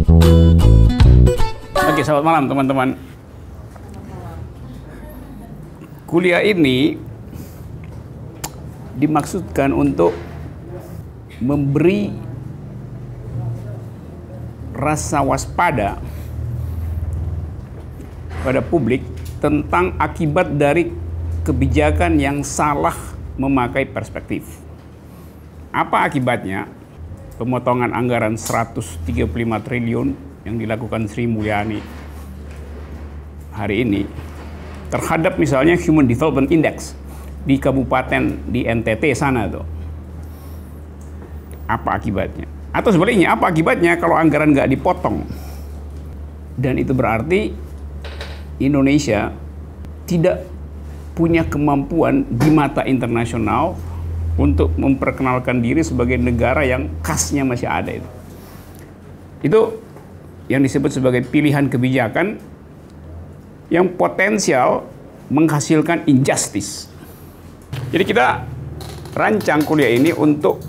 Oke, selamat malam teman-teman. Kuliah ini dimaksudkan untuk memberi rasa waspada pada publik tentang akibat dari kebijakan yang salah memakai perspektif. Apa akibatnya? Pemotongan anggaran 135 triliun yang dilakukan Sri Mulyani hari ini terhadap misalnya Human Development Index di kabupaten di NTT sana tuh. Apa akibatnya? Atau sebaliknya, apa akibatnya kalau anggaran nggak dipotong? Dan itu berarti Indonesia tidak punya kemampuan di mata internasional untuk memperkenalkan diri sebagai negara yang khasnya masih ada itu. Itu yang disebut sebagai pilihan kebijakan yang potensial menghasilkan injustice. Jadi kita rancang kuliah ini untuk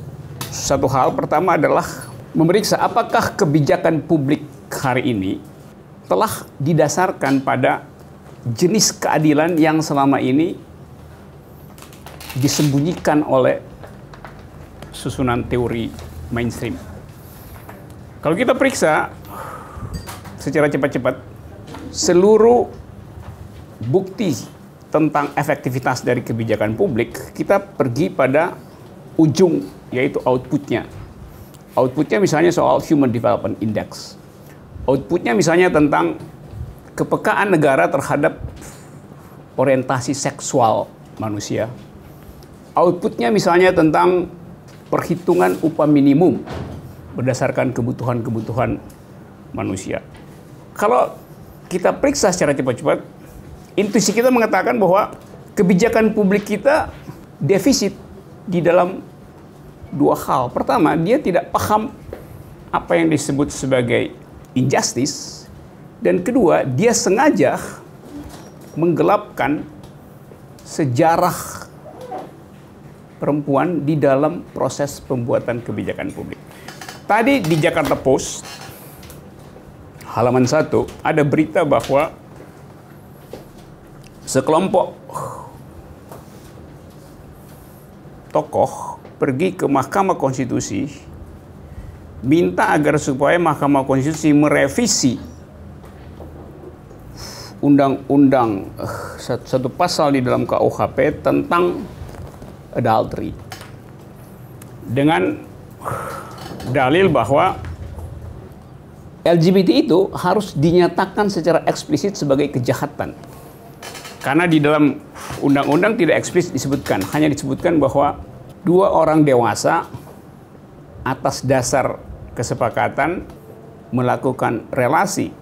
satu hal. Pertama adalah memeriksa apakah kebijakan publik hari ini telah didasarkan pada jenis keadilan yang selama ini disembunyikan oleh susunan teori mainstream. Kalau kita periksa secara cepat-cepat seluruh bukti tentang efektivitas dari kebijakan publik, kita pergi pada ujung, yaitu outputnya. Outputnya misalnya soal Human Development Index. Outputnya misalnya tentang kepekaan negara terhadap orientasi seksual manusia. Outputnya misalnya tentang perhitungan upah minimum berdasarkan kebutuhan-kebutuhan manusia. Kalau kita periksa secara cepat-cepat, intuisi kita mengatakan bahwa kebijakan publik kita defisit di dalam dua hal. Pertama, dia tidak paham apa yang disebut sebagai injustice. Dan kedua, dia sengaja menggelapkan sejarah perempuan di dalam proses pembuatan kebijakan publik. Tadi di Jakarta Post, halaman 1, ada berita bahwa sekelompok tokoh pergi ke Mahkamah Konstitusi minta agar supaya Mahkamah Konstitusi merevisi undang-undang satu pasal di dalam KUHP tentang adultery dengan dalil bahwa LGBT itu harus dinyatakan secara eksplisit sebagai kejahatan. Karena di dalam undang-undang tidak eksplisit disebutkan, hanya disebutkan bahwa dua orang dewasa atas dasar kesepakatan melakukan relasi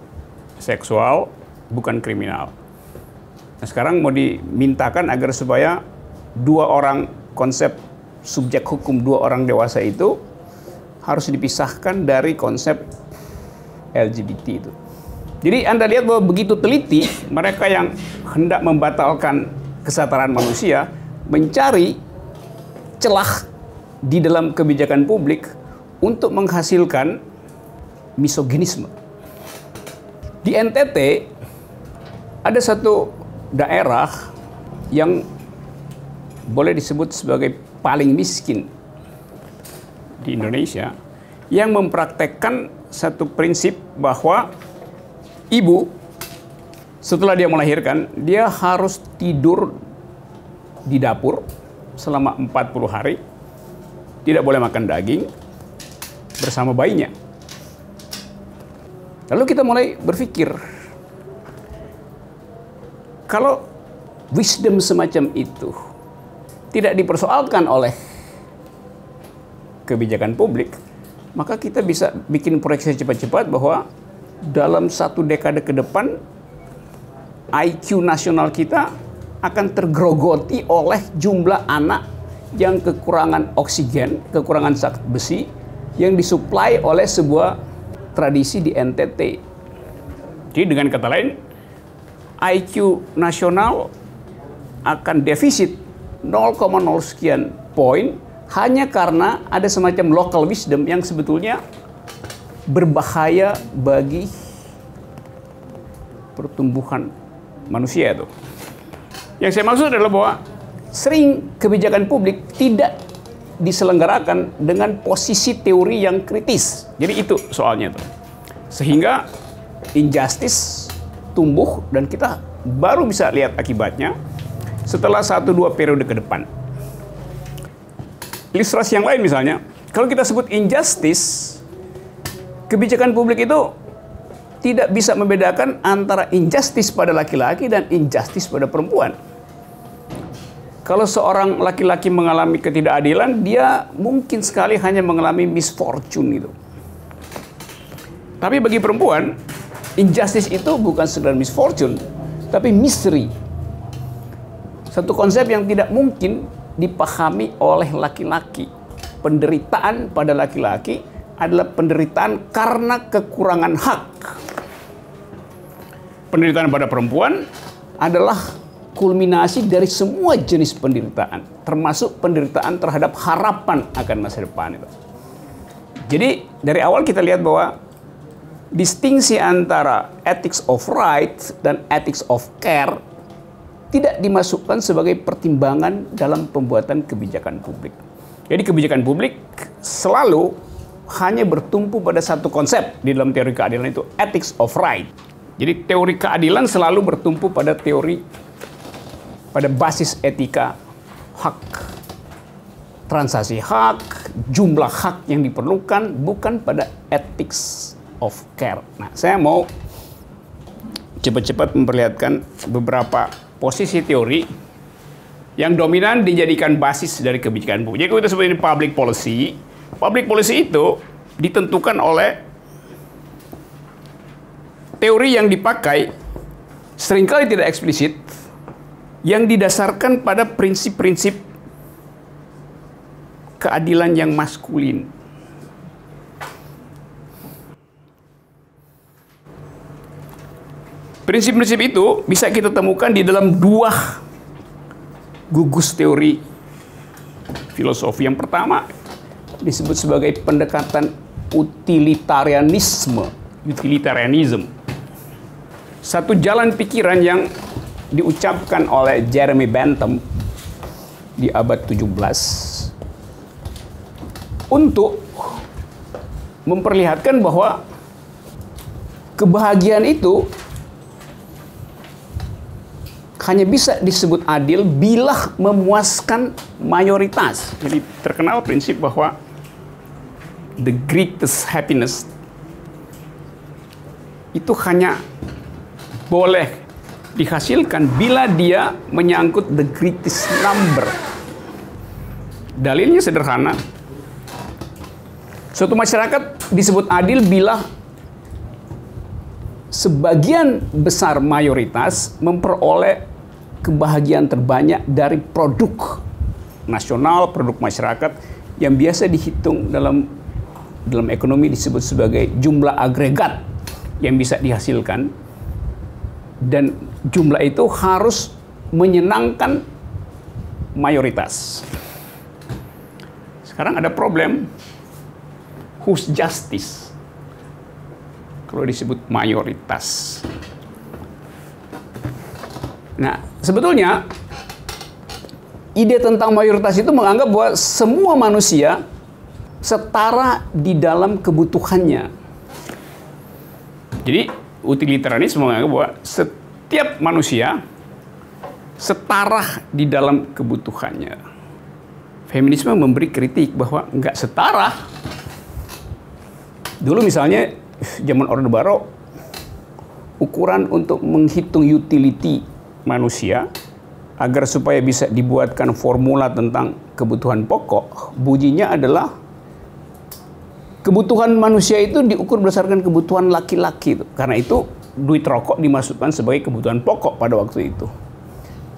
seksual bukan kriminal. Nah, sekarang mau dimintakan agar supaya dua orang, konsep subjek hukum dua orang dewasa itu harus dipisahkan dari konsep LGBT itu. Jadi Anda lihat bahwa begitu teliti mereka yang hendak membatalkan kesetaraan manusia mencari celah di dalam kebijakan publik untuk menghasilkan misoginisme. Di NTT ada satu daerah yang boleh disebut sebagai paling miskin di Indonesia, yang mempraktekkan satu prinsip bahwa ibu setelah dia melahirkan, dia harus tidur di dapur selama 40 hari, tidak boleh makan daging bersama bayinya. Lalu kita mulai berpikir, kalau wisdom semacam itu tidak dipersoalkan oleh kebijakan publik, maka kita bisa bikin proyeksi cepat-cepat bahwa dalam satu dekade ke depan IQ nasional kita akan tergerogoti oleh jumlah anak yang kekurangan oksigen, kekurangan zat besi yang disuplai oleh sebuah tradisi di NTT. Jadi dengan kata lain, IQ nasional akan defisit 0,0 sekian poin hanya karena ada semacam local wisdom yang sebetulnya berbahaya bagi pertumbuhan manusia itu. Yang saya maksud adalah bahwa sering kebijakan publik tidak diselenggarakan dengan posisi teori yang kritis. Jadi itu soalnya tuh. Sehingga injustice tumbuh dan kita baru bisa lihat akibatnya setelah 1-2 periode ke depan. Ilustrasi yang lain misalnya, kalau kita sebut injustice, kebijakan publik itu tidak bisa membedakan antara injustice pada laki-laki dan injustice pada perempuan. Kalau seorang laki-laki mengalami ketidakadilan, dia mungkin sekali hanya mengalami misfortune gitu. Tapi bagi perempuan, injustice itu bukan sekedar misfortune, tapi misery. Satu konsep yang tidak mungkin dipahami oleh laki-laki. Penderitaan pada laki-laki adalah penderitaan karena kekurangan hak. Penderitaan pada perempuan adalah kulminasi dari semua jenis penderitaan, termasuk penderitaan terhadap harapan akan masa depan itu. Jadi dari awal kita lihat bahwa distingsi antara ethics of right dan ethics of care tidak dimasukkan sebagai pertimbangan dalam pembuatan kebijakan publik. Jadi kebijakan publik selalu hanya bertumpu pada satu konsep di dalam teori keadilan, itu ethics of right. Jadi teori keadilan selalu bertumpu pada basis etika hak, transaksi hak, jumlah hak yang diperlukan, bukan pada ethics of care. Nah, saya mau cepat-cepat memperlihatkan beberapa posisi teori yang dominan dijadikan basis dari kebijakan publik. Jadi kita sebut ini public policy. Public policy itu ditentukan oleh teori yang dipakai seringkali tidak eksplisit, yang didasarkan pada prinsip-prinsip keadilan yang maskulin. Prinsip-prinsip itu bisa kita temukan di dalam 2 gugus teori filosofi. Yang pertama disebut sebagai pendekatan utilitarianism. Satu jalan pikiran yang diucapkan oleh Jeremy Bentham di abad 17 untuk memperlihatkan bahwa kebahagiaan itu hanya bisa disebut adil bila memuaskan mayoritas. Jadi terkenal prinsip bahwa the greatest happiness itu hanya boleh dihasilkan bila dia menyangkut the greatest number. Dalilnya sederhana. Suatu masyarakat disebut adil bila sebagian besar mayoritas memperoleh kebahagiaan terbanyak dari produk nasional, produk masyarakat yang biasa dihitung dalam ekonomi disebut sebagai jumlah agregat yang bisa dihasilkan, dan jumlah itu harus menyenangkan mayoritas. Sekarang ada problem, whose justice kalau disebut mayoritas. Nah, sebetulnya ide tentang mayoritas itu menganggap bahwa semua manusia setara di dalam kebutuhannya. Jadi utilitarianisme menganggap bahwa setiap manusia setara di dalam kebutuhannya. Feminisme memberi kritik bahwa nggak setara. Dulu misalnya zaman Orde Baru, ukuran untuk menghitung utility manusia agar supaya bisa dibuatkan formula tentang kebutuhan pokok, bunyinya adalah kebutuhan manusia itu diukur berdasarkan kebutuhan laki-laki. Karena itu duit rokok dimasukkan sebagai kebutuhan pokok pada waktu itu.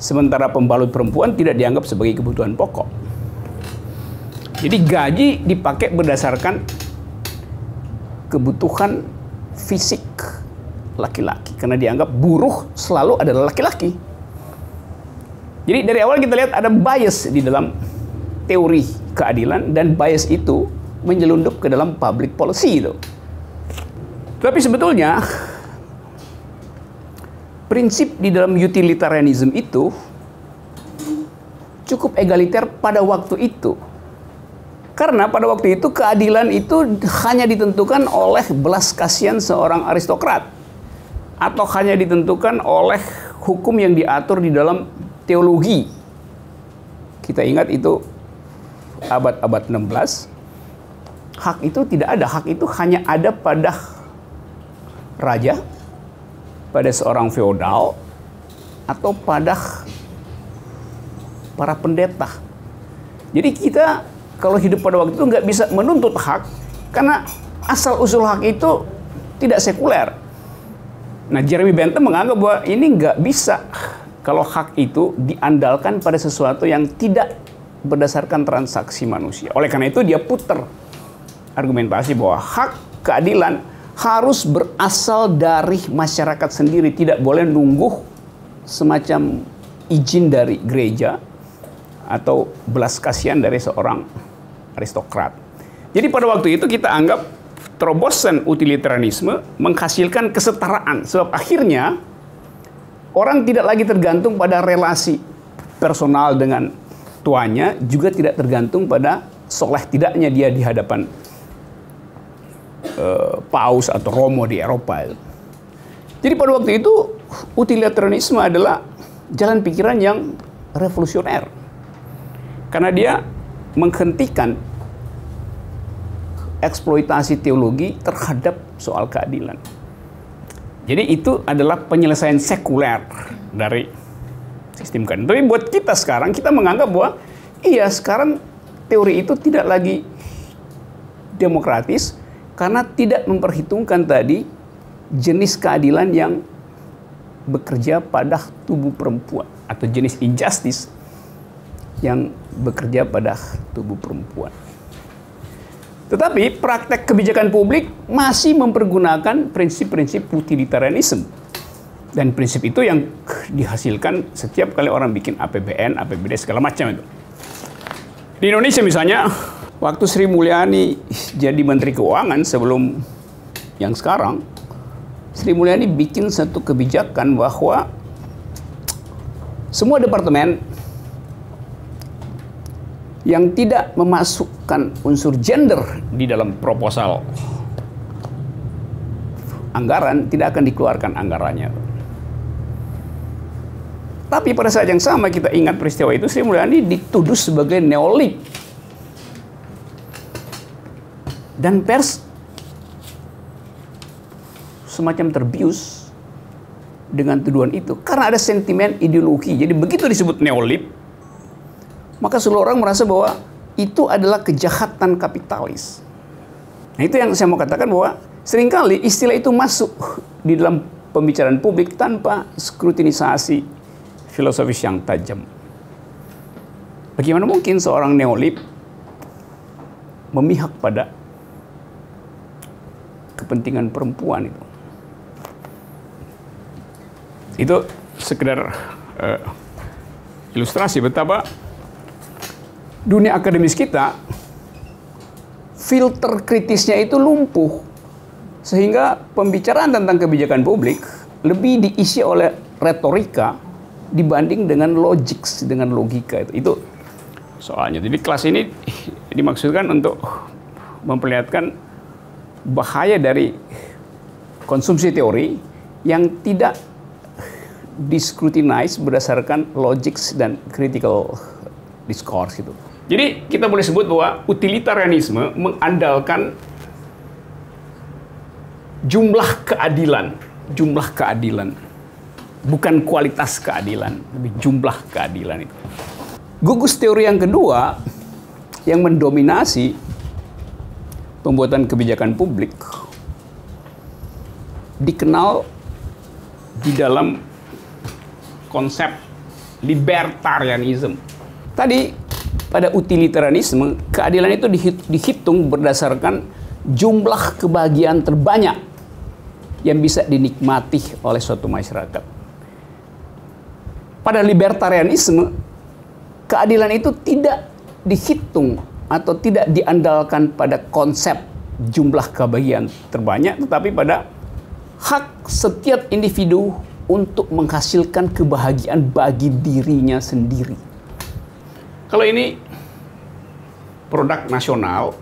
Sementara pembalut perempuan tidak dianggap sebagai kebutuhan pokok. Jadi gaji dipakai berdasarkan kebutuhan fisik laki-laki. Karena dianggap buruh selalu adalah laki-laki. Jadi dari awal kita lihat ada bias di dalam teori keadilan, dan bias itu menyelundup ke dalam public policy itu. Tapi sebetulnya prinsip di dalam utilitarianism itu cukup egaliter pada waktu itu. Karena pada waktu itu keadilan itu hanya ditentukan oleh belas kasihan seorang aristokrat. Atau hanya ditentukan oleh hukum yang diatur di dalam teologi. Kita ingat itu abad-abad 16. Hak itu tidak ada. Hak itu hanya ada pada raja, pada seorang feodal, atau pada para pendeta. Jadi kita kalau hidup pada waktu itu nggak bisa menuntut hak, karena asal-usul hak itu tidak sekuler. Nah, Jeremy Bentham menganggap bahwa ini nggak bisa kalau hak itu diandalkan pada sesuatu yang tidak berdasarkan transaksi manusia. Oleh karena itu dia putar argumentasi bahwa hak keadilan harus berasal dari masyarakat sendiri, tidak boleh nunggu semacam izin dari gereja atau belas kasihan dari seorang aristokrat. Jadi pada waktu itu kita anggap terobosan utilitarianisme menghasilkan kesetaraan, sebab akhirnya orang tidak lagi tergantung pada relasi personal dengan tuannya, juga tidak tergantung pada soleh tidaknya dia di hadapan paus atau romo di Eropa. Jadi pada waktu itu utilitarianisme adalah jalan pikiran yang revolusioner, karena dia menghentikan eksploitasi teologi terhadap soal keadilan. Jadi itu adalah penyelesaian sekuler dari sistem keadilan. Tapi buat kita sekarang, kita menganggap bahwa iya, sekarang teori itu tidak lagi demokratis, karena tidak memperhitungkan tadi jenis keadilan yang bekerja pada tubuh perempuan, atau jenis injustice yang bekerja pada tubuh perempuan. Tetapi praktek kebijakan publik masih mempergunakan prinsip-prinsip utilitarianisme. Dan prinsip itu yang dihasilkan setiap kali orang bikin APBN, APBD, segala macam itu. Di Indonesia misalnya, waktu Sri Mulyani jadi Menteri Keuangan sebelum yang sekarang, Sri Mulyani bikin satu kebijakan bahwa semua departemen yang tidak memasukkan unsur gender di dalam proposal anggaran tidak akan dikeluarkan anggarannya. Tapi pada saat yang sama kita ingat peristiwa itu, Sri Mulyani dituduh sebagai neolib. Dan pers semacam terbius dengan tuduhan itu karena ada sentimen ideologi. Jadi begitu disebut neolib, maka seluruh orang merasa bahwa itu adalah kejahatan kapitalis. Nah, itu yang saya mau katakan, bahwa seringkali istilah itu masuk di dalam pembicaraan publik tanpa skrutinisasi filosofis yang tajam. Bagaimana mungkin seorang neolib memihak pada kepentingan perempuan itu? Itu sekedar ilustrasi betapa dunia akademis kita filter kritisnya itu lumpuh, sehingga pembicaraan tentang kebijakan publik lebih diisi oleh retorika dibanding dengan logik, dengan logika. Itu soalnya. Jadi kelas ini dimaksudkan untuk memperlihatkan bahaya dari konsumsi teori yang tidak discrutinize berdasarkan logik dan critical discourse itu. Jadi kita boleh sebut bahwa utilitarianisme mengandalkan jumlah keadilan, bukan kualitas keadilan, tapi jumlah keadilan itu. Gugus teori yang kedua yang mendominasi pembuatan kebijakan publik dikenal di dalam konsep libertarianism. Tadi pada utilitarianisme, keadilan itu dihitung berdasarkan jumlah kebahagiaan terbanyak yang bisa dinikmati oleh suatu masyarakat. Pada libertarianisme, keadilan itu tidak dihitung atau tidak diandalkan pada konsep jumlah kebahagiaan terbanyak, tetapi pada hak setiap individu untuk menghasilkan kebahagiaan bagi dirinya sendiri. Kalau ini produk nasional,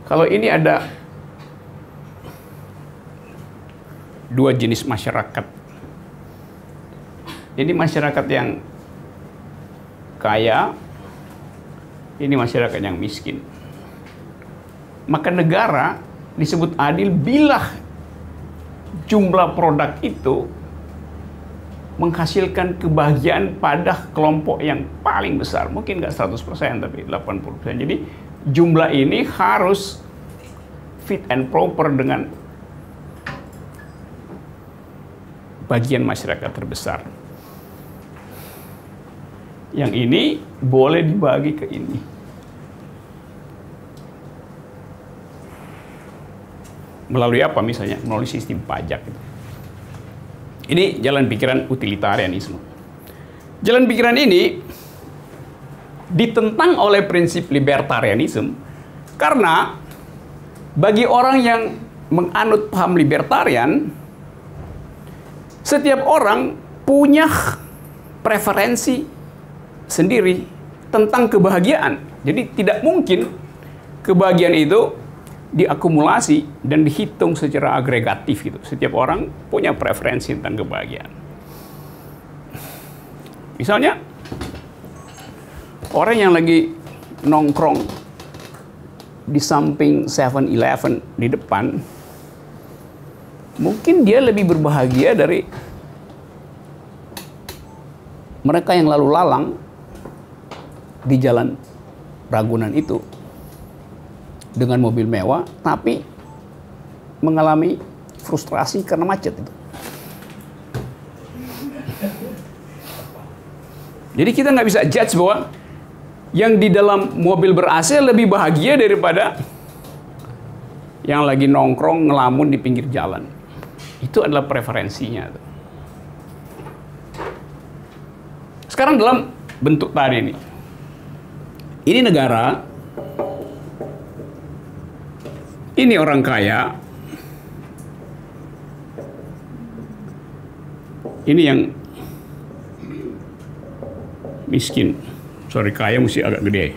kalau ini ada dua jenis masyarakat. Ini masyarakat yang kaya, ini masyarakat yang miskin. Maka negara disebut adil bila jumlah produk itu menghasilkan kebahagiaan pada kelompok yang paling besar. Mungkin nggak 100%, tapi 80%. Jadi jumlah ini harus fit and proper dengan bagian masyarakat terbesar. Yang ini boleh dibagi ke ini. Melalui apa misalnya? Melalui sistem pajak. Ini jalan pikiran utilitarianisme. Jalan pikiran ini ditentang oleh prinsip libertarianisme karena bagi orang yang menganut paham libertarian, setiap orang punya preferensi sendiri tentang kebahagiaan. Jadi tidak mungkin kebahagiaan itu diakumulasi dan dihitung secara agregatif gitu. Setiap orang punya preferensi tentang kebahagiaan. Misalnya orang yang lagi nongkrong di samping 7-Eleven di depan, mungkin dia lebih berbahagia dari mereka yang lalu lalang di jalan Ragunan itu dengan mobil mewah, tapi mengalami frustrasi karena macet itu. Jadi kita nggak bisa judge bahwa yang di dalam mobil ber-AC lebih bahagia daripada yang lagi nongkrong ngelamun di pinggir jalan. Itu adalah preferensinya. Sekarang dalam bentuk tadi ini. Ini negara, ini orang kaya, ini yang miskin. Sorry, kaya mesti agak gede.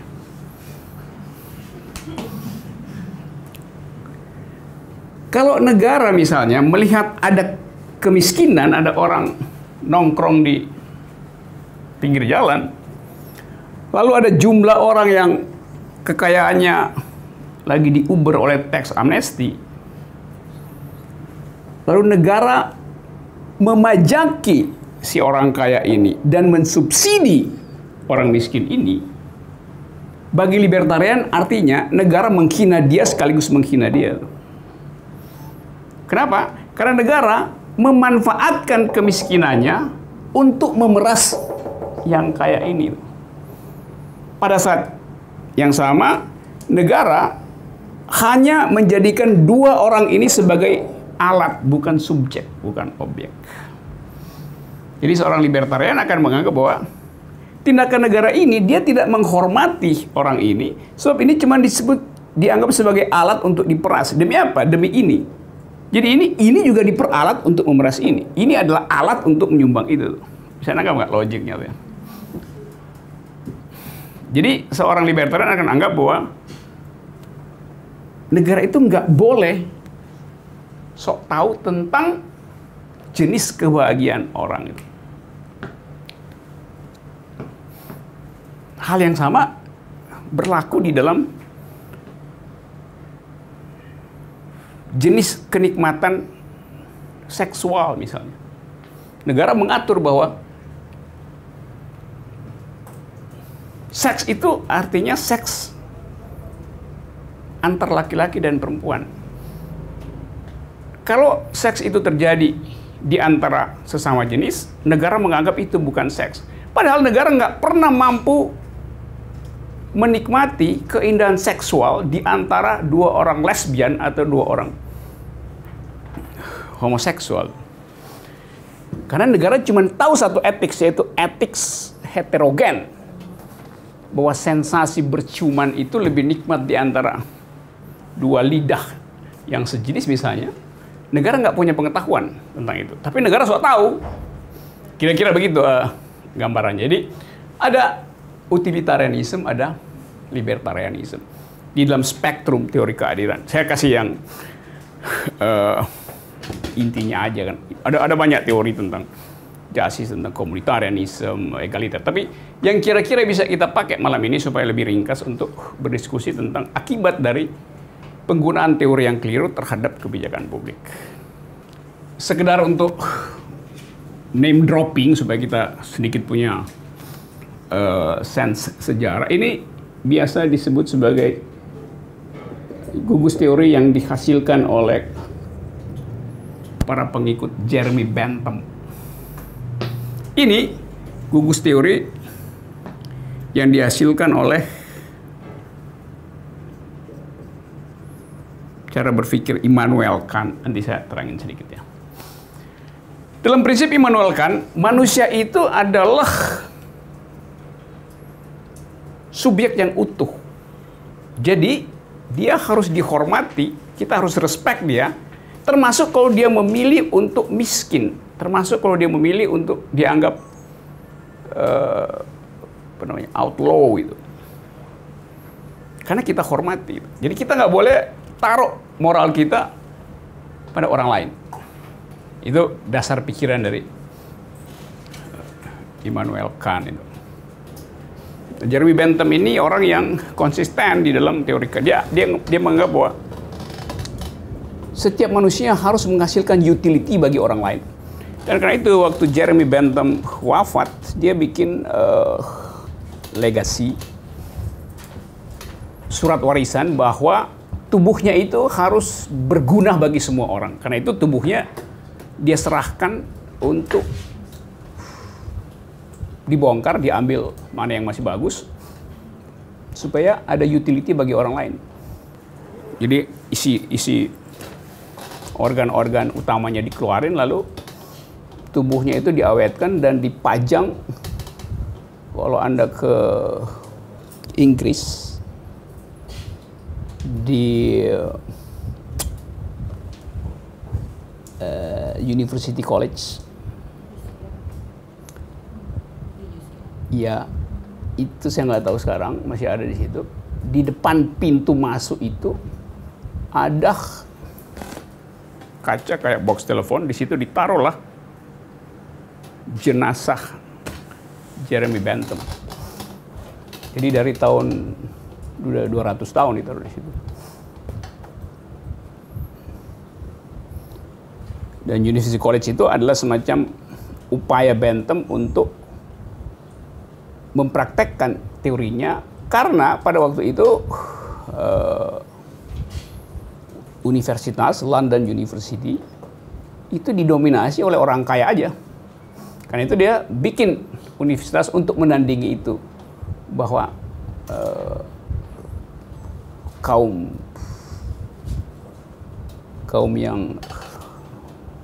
Kalau negara misalnya melihat ada kemiskinan, ada orang nongkrong di pinggir jalan, lalu ada jumlah orang yang kekayaannya lagi diuber oleh tax amnesty, lalu negara memajaki si orang kaya ini dan mensubsidi orang miskin ini, bagi libertarian artinya negara menghina dia sekaligus menghina dia. Kenapa? Karena negara memanfaatkan kemiskinannya untuk memeras yang kaya ini. Pada saat yang sama, negara hanya menjadikan dua orang ini sebagai alat, bukan subjek, bukan objek. Jadi seorang libertarian akan menganggap bahwa tindakan negara ini dia tidak menghormati orang ini, sebab ini cuma dianggap sebagai alat untuk diperas. Demi apa? Demi ini. Jadi ini juga diperalat untuk memeras ini. Ini adalah alat untuk menyumbang itu. Bisa nangkap nggak logiknya? Ya? Jadi seorang libertarian akan anggap bahwa negara itu nggak boleh sok tahu tentang jenis kebahagiaan orang itu. Hal yang sama berlaku di dalam jenis kenikmatan seksual misalnya. Negara mengatur bahwa seks itu artinya seks antar laki-laki dan perempuan. Kalau seks itu terjadi di antara sesama jenis, negara menganggap itu bukan seks. Padahal negara nggak pernah mampu menikmati keindahan seksual di antara dua orang lesbian atau dua orang homoseksual. Karena negara cuma tahu satu etik, yaitu etik heterogen. bahwa sensasi berciuman itu lebih nikmat di antara dua lidah yang sejenis misalnya, negara nggak punya pengetahuan tentang itu. Tapi negara sudah tahu. Kira-kira begitu gambarannya. Jadi ada utilitarianism, ada libertarianism di dalam spektrum teori keadilan. Saya kasih yang intinya aja kan. Ada banyak teori tentang justice, tentang komunitarianisme, egaliter. Tapi yang kira-kira bisa kita pakai malam ini supaya lebih ringkas untuk berdiskusi tentang akibat dari penggunaan teori yang keliru terhadap kebijakan publik. Sekedar untuk name dropping supaya kita sedikit punya sense sejarah. Ini biasa disebut sebagai gugus teori yang dihasilkan oleh para pengikut Jeremy Bentham. Ini gugus teori yang dihasilkan oleh cara berpikir Immanuel Kant. Nanti saya terangin sedikit ya. Dalam prinsip Immanuel Kant, manusia itu adalah subjek yang utuh. Jadi dia harus dihormati, kita harus respect dia, termasuk kalau dia memilih untuk miskin, termasuk kalau dia memilih untuk dianggap outlaw gitu. Karena kita hormati. Jadi kita nggak boleh taruh moral kita pada orang lain. Itu dasar pikiran dari Immanuel Kant itu. Jeremy Bentham ini orang yang konsisten di dalam teori dia menganggap bahwa setiap manusia harus menghasilkan utility bagi orang lain. Dan karena itu waktu Jeremy Bentham wafat, dia bikin legasi, surat warisan bahwa tubuhnya itu harus berguna bagi semua orang. Karena itu tubuhnya dia serahkan untuk dibongkar, diambil mana yang masih bagus, supaya ada utility bagi orang lain. Jadi isi organ-organ utamanya dikeluarin, lalu tubuhnya itu diawetkan dan dipajang. Kalau Anda ke Inggris, di University College, ya itu saya nggak tahu sekarang masih ada di situ. Di depan pintu masuk itu ada kaca kayak box telepon, di situ ditaruhlah jenazah Jeremy Bentham. Jadi dari tahun udah 200 tahun ditaruh di situ. Dan University College itu adalah semacam upaya Bentham untuk mempraktekkan teorinya, karena pada waktu itu Universitas London University itu didominasi oleh orang kaya aja. Karena itu dia bikin universitas untuk menandingi itu, bahwa kaum yang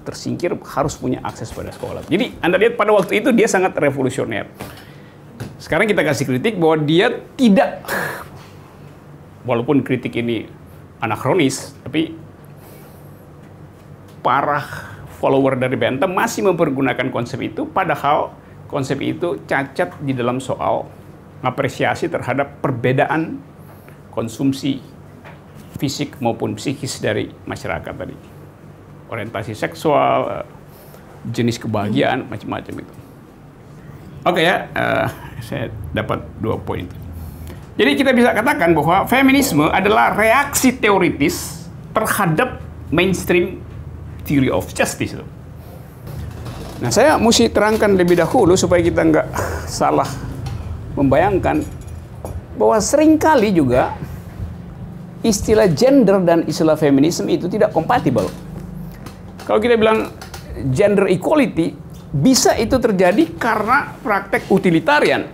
tersingkir harus punya akses pada sekolah. Jadi Anda lihat pada waktu itu dia sangat revolusioner. Sekarang kita kasih kritik bahwa dia tidak, walaupun kritik ini anakronis, tapi para follower dari Bentham masih mempergunakan konsep itu, padahal konsep itu cacat di dalam soal apresiasi terhadap perbedaan konsumsi fisik maupun psikis dari masyarakat tadi. Orientasi seksual, jenis kebahagiaan, macam-macam itu. Oke ya, saya dapat 2 poin. Jadi kita bisa katakan bahwa feminisme adalah reaksi teoritis terhadap mainstream theory of justice. Nah, saya mesti terangkan lebih dahulu supaya kita nggak salah membayangkan bahwa seringkali juga istilah gender dan istilah feminisme itu tidak kompatibel. Kalau kita bilang gender equality, bisa itu terjadi karena praktek utilitarian.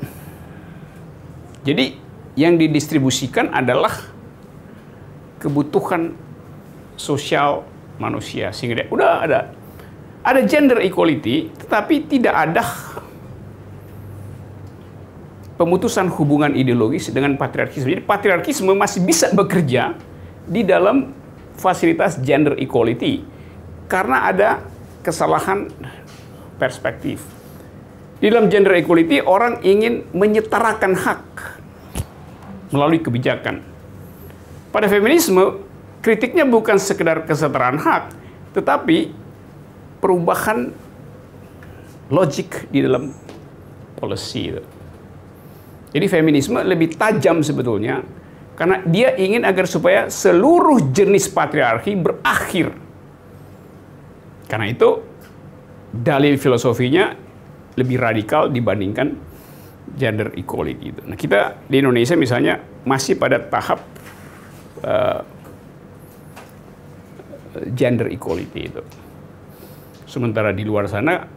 Jadi yang didistribusikan adalah kebutuhan sosial manusia, sehingga udah ada gender equality, tetapi tidak ada pemutusan hubungan ideologis dengan patriarkisme. Jadi patriarkisme masih bisa bekerja di dalam fasilitas gender equality karena ada kesalahan perspektif. Di dalam gender equality orang ingin menyetarakan hak melalui kebijakan. Pada feminisme kritiknya bukan sekedar kesetaraan hak, tetapi perubahan logik di dalam policy itu. Jadi feminisme lebih tajam sebetulnya karena dia ingin agar supaya seluruh jenis patriarki berakhir. Karena itu dalil filosofinya lebih radikal dibandingkan gender equality itu. Nah, kita di Indonesia misalnya masih pada tahap gender equality itu. Sementara di luar sana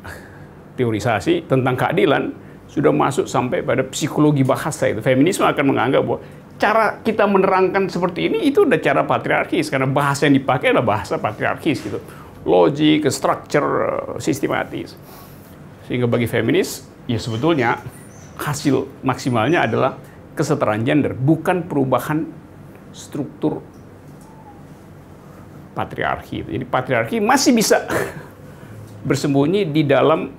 teorisasi tentang keadilan sudah masuk sampai pada psikologi bahasa itu. Feminisme akan menganggap bahwa cara kita menerangkan seperti ini itu udah cara patriarkis karena bahasa yang dipakai adalah bahasa patriarkis gitu. Logik, structure, sistematis. Sehingga bagi feminis ya sebetulnya hasil maksimalnya adalah kesetaraan gender, bukan perubahan struktur patriarki. Jadi patriarki masih bisa bersembunyi di dalam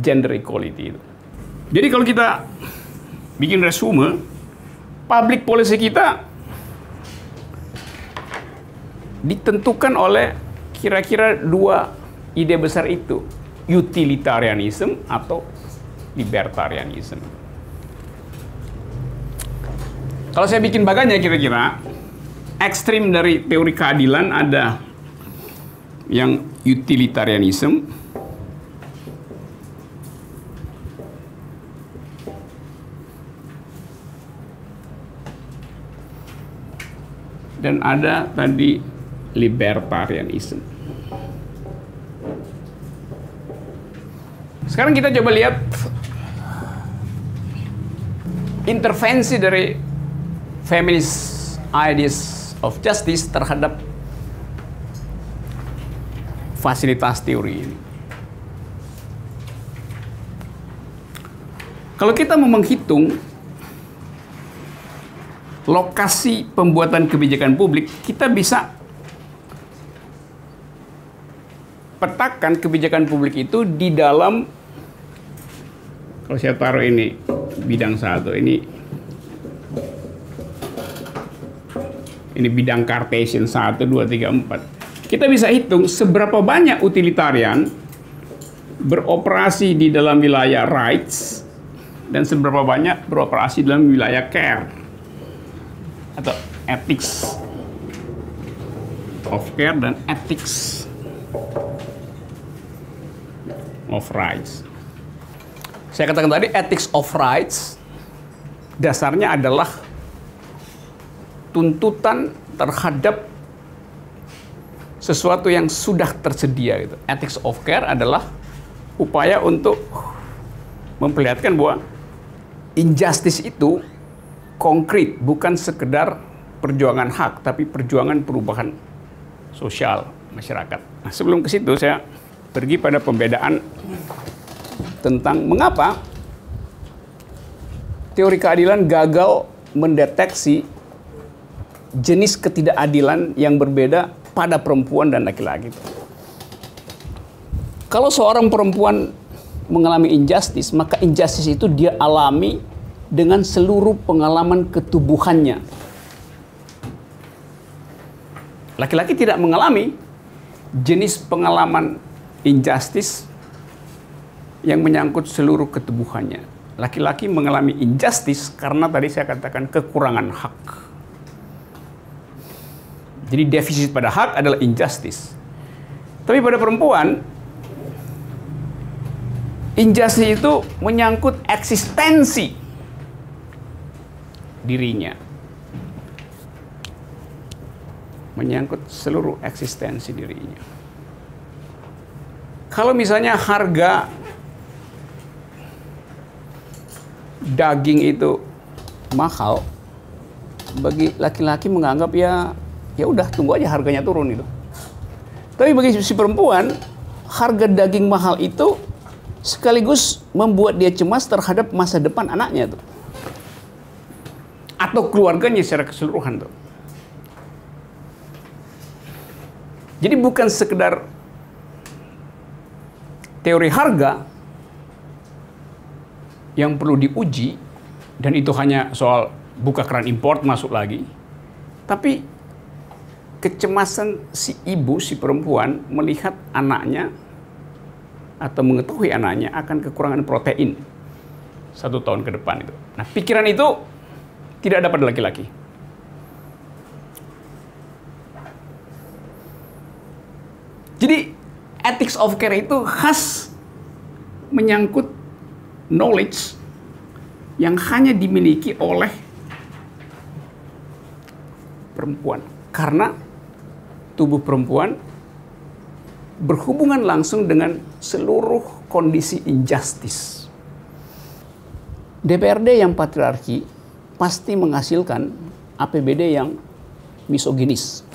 gender equality itu. Jadi kalau kita bikin resume, public policy kita ditentukan oleh kira-kira dua ide besar itu, utilitarianism atau libertarianism. Kalau saya bikin baganya kira-kira, ekstrim dari teori keadilan ada yang utilitarianism, dan ada tadi libertarianism. Sekarang kita coba lihat intervensi dari feminist ideas of justice terhadap fasilitas teori ini. Kalau kita mau menghitung lokasi pembuatan kebijakan publik, kita bisa petakan kebijakan publik itu di dalam, kalau saya taruh ini bidang 1, ini bidang Cartesian 1, 2, 3, 4. Kita bisa hitung seberapa banyak utilitarian beroperasi di dalam wilayah rights dan seberapa banyak beroperasi dalam wilayah care atau ethics of care dan ethics of rights. Saya katakan tadi ethics of rights dasarnya adalah tuntutan terhadap sesuatu yang sudah tersedia gitu. Ethics of care adalah upaya untuk memperlihatkan bahwa injustice itu konkret, bukan sekedar perjuangan hak, tapi perjuangan perubahan sosial masyarakat. Nah, sebelum ke situ saya pergi pada pembedaan tentang mengapa teori keadilan gagal mendeteksi jenis ketidakadilan yang berbeda pada perempuan dan laki-laki. Kalau seorang perempuan mengalami injustice, maka injustice itu dia alami dengan seluruh pengalaman ketubuhannya. Laki-laki tidak mengalami jenis pengalaman injustice yang menyangkut seluruh ketubuhannya. Laki-laki mengalami injustice karena tadi saya katakan kekurangan hak. Jadi defisit pada hak adalah injustice. Tapi pada perempuan, injustice itu menyangkut eksistensi dirinya, menyangkut seluruh eksistensi dirinya. Kalau misalnya harga daging itu mahal, bagi laki-laki menganggap ya udah tunggu aja harganya turun itu. Tapi bagi si perempuan, harga daging mahal itu sekaligus membuat dia cemas terhadap masa depan anaknya tuh. atau keluarganya secara keseluruhan tuh. Jadi bukan sekedar teori harga yang perlu diuji, dan itu hanya soal buka keran import masuk lagi, tapi kecemasan si ibu, si perempuan melihat anaknya atau mengetahui anaknya akan kekurangan protein 1 tahun ke depan itu. Nah, pikiran itu tidak ada pada laki-laki. Jadi ethics of care itu khas menyangkut knowledge yang hanya dimiliki oleh perempuan. Karena tubuh perempuan berhubungan langsung dengan seluruh kondisi injustice. DPRD yang patriarki pasti menghasilkan APBD yang misoginis.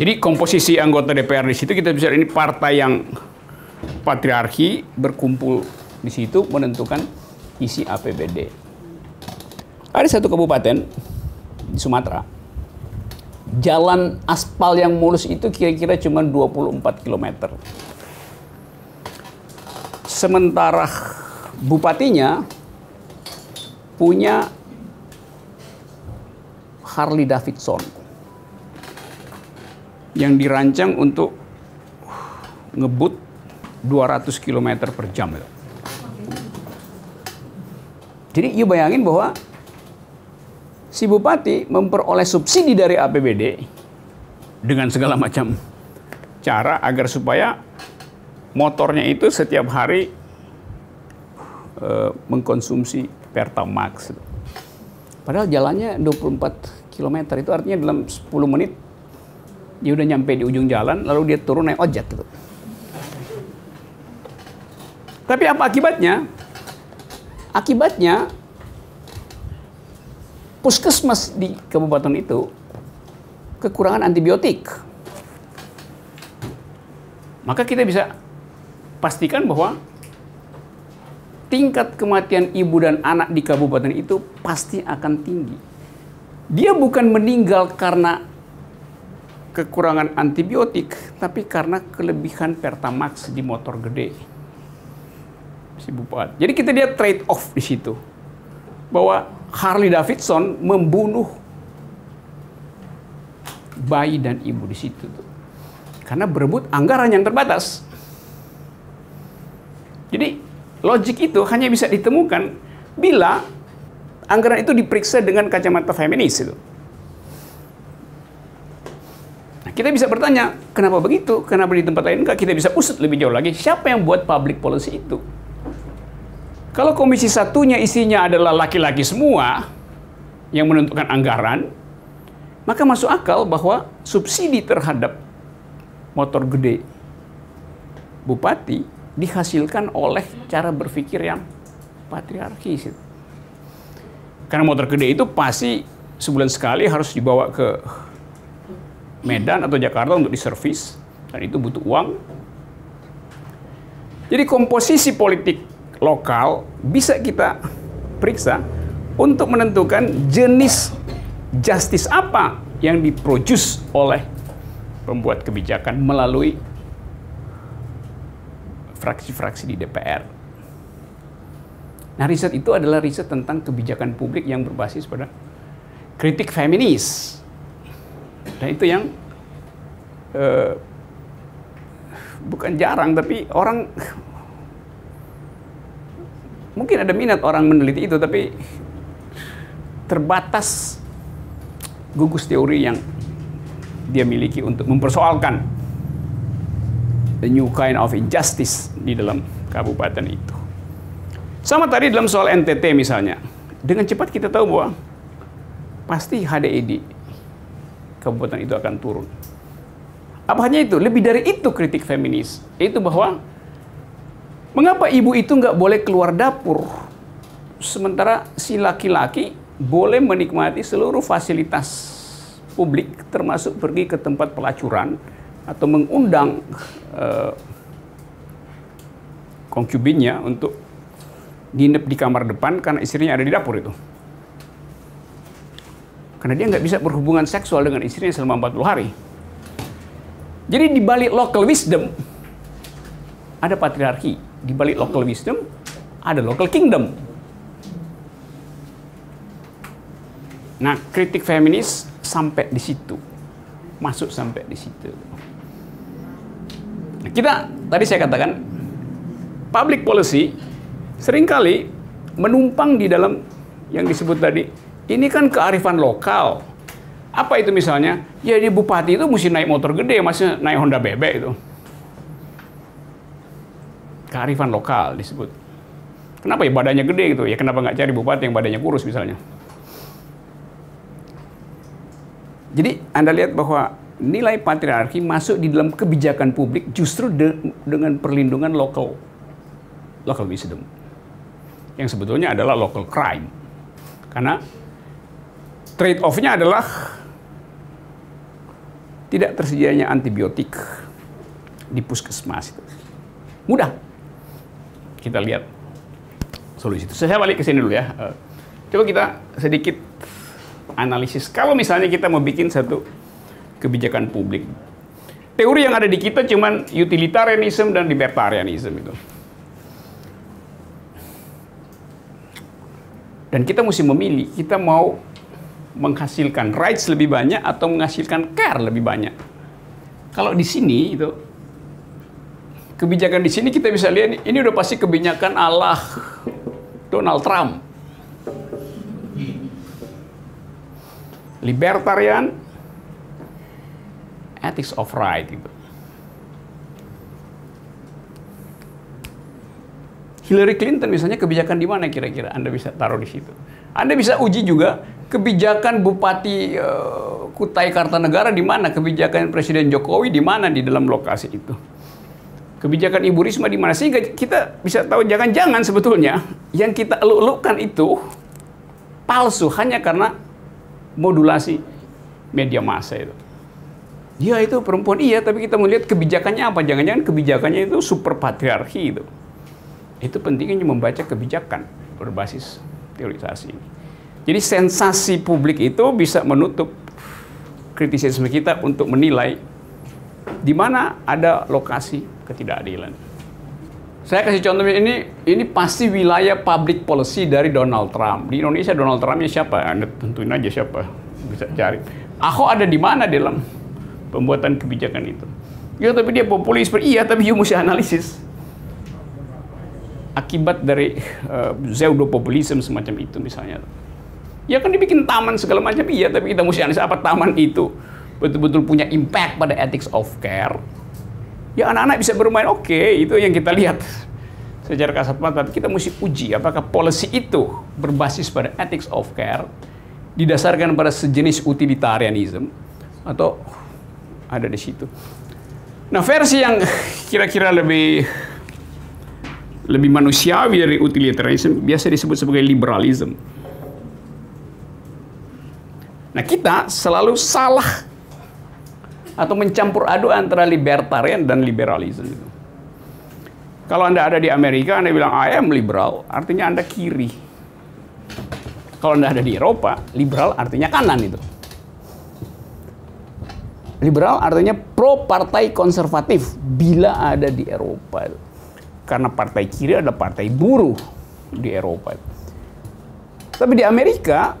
Jadi komposisi anggota DPR di situ kita bisa ini partai yang patriarki berkumpul di situ menentukan isi APBD. Ada satu kabupaten di Sumatera, jalan aspal yang mulus itu kira-kira cuma 24 km. Sementara bupatinya punya Harley Davidson yang dirancang untuk ngebut 200 km per jam. Jadi you bayangin bahwa si bupati memperoleh subsidi dari APBD dengan segala macam cara agar supaya motornya itu setiap hari mengkonsumsi Pertamax. Padahal jalannya 24 km, itu artinya dalam 10 menit dia udah nyampe di ujung jalan, lalu dia turun naik ojek gitu. Tapi apa akibatnya? Akibatnya puskesmas di kabupaten itu kekurangan antibiotik. Maka kita bisa pastikan bahwa tingkat kematian ibu dan anak di kabupaten itu pasti akan tinggi. Dia bukan meninggal karena kekurangan antibiotik, tapi karena kelebihan Pertamax di motor gede si bupati. Jadi kita lihat trade off di situ, bahwa Harley Davidson membunuh bayi dan ibu di situ tuh, karena berebut anggaran yang terbatas. Jadi logik itu hanya bisa ditemukan bila anggaran itu diperiksa dengan kacamata feminis itu. Kita bisa bertanya, kenapa begitu? Kenapa di tempat lain enggak? Kita bisa usut lebih jauh lagi, siapa yang buat public policy itu? Kalau komisi satunya isinya adalah laki-laki semua yang menentukan anggaran, maka masuk akal bahwa subsidi terhadap motor gede bupati dihasilkan oleh cara berpikir yang patriarki. Karena motor gede itu pasti sebulan sekali harus dibawa ke Medan atau Jakarta untuk diservis, dan itu butuh uang. Jadi komposisi politik lokal bisa kita periksa untuk menentukan jenis justice apa yang diproduce oleh pembuat kebijakan melalui fraksi-fraksi di DPR. Nah, riset itu adalah riset tentang kebijakan publik yang berbasis pada kritik feminis. Dan itu yang bukan jarang, tapi orang mungkin ada minat orang meneliti itu, tapi terbatas gugus teori yang dia miliki untuk mempersoalkan the new kind of injustice di dalam kabupaten itu. Sama tadi dalam soal NTT misalnya, dengan cepat kita tahu bahwa pasti HDI di kabupaten itu akan turun. Apa hanya itu? Lebih dari itu kritik feminis, yaitu bahwa mengapa ibu itu nggak boleh keluar dapur, sementara si laki-laki boleh menikmati seluruh fasilitas publik, termasuk pergi ke tempat pelacuran atau mengundang konkubinnya untuk nginep di kamar depan karena istrinya ada di dapur itu. Karena dia nggak bisa berhubungan seksual dengan istrinya selama 40 hari. Jadi di balik local wisdom ada patriarki, di balik local wisdom ada local kingdom. Nah, kritik feminis sampai di situ, masuk sampai di situ. Nah, kita tadi saya katakan public policy seringkali menumpang di dalam yang disebut tadi. Ini kan kearifan lokal. Apa itu misalnya? Ya di bupati itu mesti naik motor gede, masih naik Honda Bebek itu. Kearifan lokal disebut. Kenapa ya badannya gede gitu? Ya kenapa nggak cari bupati yang badannya kurus misalnya? Jadi Anda lihat bahwa nilai patriarki masuk di dalam kebijakan publik justru dengan perlindungan local wisdom. Yang sebetulnya adalah local crime. Karena trade-off-nya adalah tidak tersedianya antibiotik di puskesmas itu. Mudah. Kita lihat solusi itu. Saya balik ke sini dulu ya. Coba kita sedikit analisis. Kalau misalnya kita mau bikin satu kebijakan publik. Teori yang ada di kita cuman utilitarianism dan libertarianism itu. Dan kita mesti memilih, kita mau menghasilkan rights lebih banyak atau menghasilkan care lebih banyak. Kalau di sini itu kebijakan di sini kita bisa lihat ini udah pasti kebijakan ala Donald Trump. Libertarian, ethics of right gitu. Hillary Clinton misalnya kebijakan di mana kira-kira Anda bisa taruh di situ. Anda bisa uji juga kebijakan Bupati Kutai Kartanegara di mana, kebijakan Presiden Jokowi di mana di dalam lokasi itu. Kebijakan Ibu Risma di mana, sehingga kita bisa tahu jangan-jangan sebetulnya yang kita eluk-elukkan itu palsu hanya karena modulasi media massa itu. Ya itu perempuan iya, tapi kita melihat kebijakannya apa? Jangan-jangan kebijakannya itu super patriarki itu. Itu pentingnya membaca kebijakan berbasis teorisasi. Jadi sensasi publik itu bisa menutup kritisisme kita untuk menilai di mana ada lokasi ketidakadilan. Saya kasih contoh ini pasti wilayah public policy dari Donald Trump. Di Indonesia Donald Trumpnya siapa? Anda tentuin aja siapa, bisa cari. Ahok ada di mana dalam pembuatan kebijakan itu? Ya tapi dia populis, iya tapi you mesti analisis. Akibat dari pseudo-populisme semacam itu misalnya. Ya kan dibikin taman segala macam, iya, tapi kita mesti analisis apa taman itu betul-betul punya impact pada ethics of care. Ya anak-anak bisa bermain, oke, itu yang kita lihat secara kasat mata. Kita mesti uji apakah policy itu berbasis pada ethics of care, didasarkan pada sejenis utilitarianism, atau ada di situ. Nah versi yang kira-kira lebih manusiawi dari utilitarianism biasa disebut sebagai liberalism. Nah kita selalu salah atau mencampur aduk antara libertarian dan liberalism. Kalau Anda ada di Amerika, Anda bilang I am liberal, artinya Anda kiri. Kalau Anda ada di Eropa, liberal artinya kanan itu. Liberal artinya pro partai konservatif bila ada di Eropa. Karena partai kiri adalah partai buruh di Eropa. Tapi di Amerika,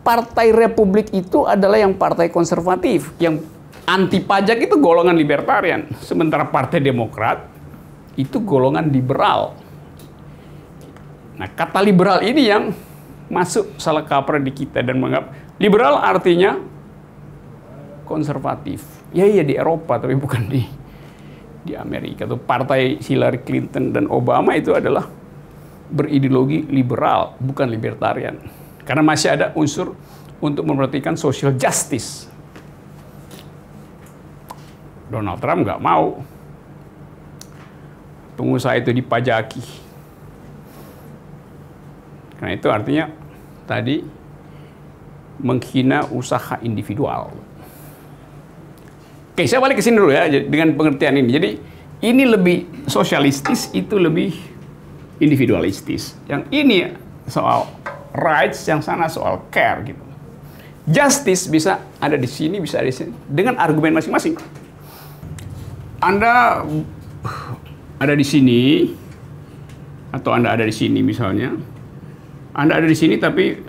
partai Republik itu adalah yang partai konservatif, yang anti pajak itu golongan libertarian, sementara Partai Demokrat itu golongan liberal. Nah, kata liberal ini yang masuk salah kaprah di kita dan menganggap liberal artinya konservatif. Ya iya di Eropa tapi bukan di Amerika. Tuh partai Hillary Clinton dan Obama itu adalah berideologi liberal, bukan libertarian. Karena masih ada unsur untuk memperhatikan social justice. Donald Trump nggak mau pengusaha itu dipajaki. Karena itu artinya tadi menghina usaha individual. Oke, saya balik ke sini dulu ya dengan pengertian ini. Jadi ini lebih sosialistis, itu lebih individualistis. Yang ini soal rights, yang sana soal care gitu. Justice bisa ada di sini, bisa ada di sini, dengan argumen masing-masing. Anda ada di sini, atau Anda ada di sini misalnya. Anda ada di sini tapi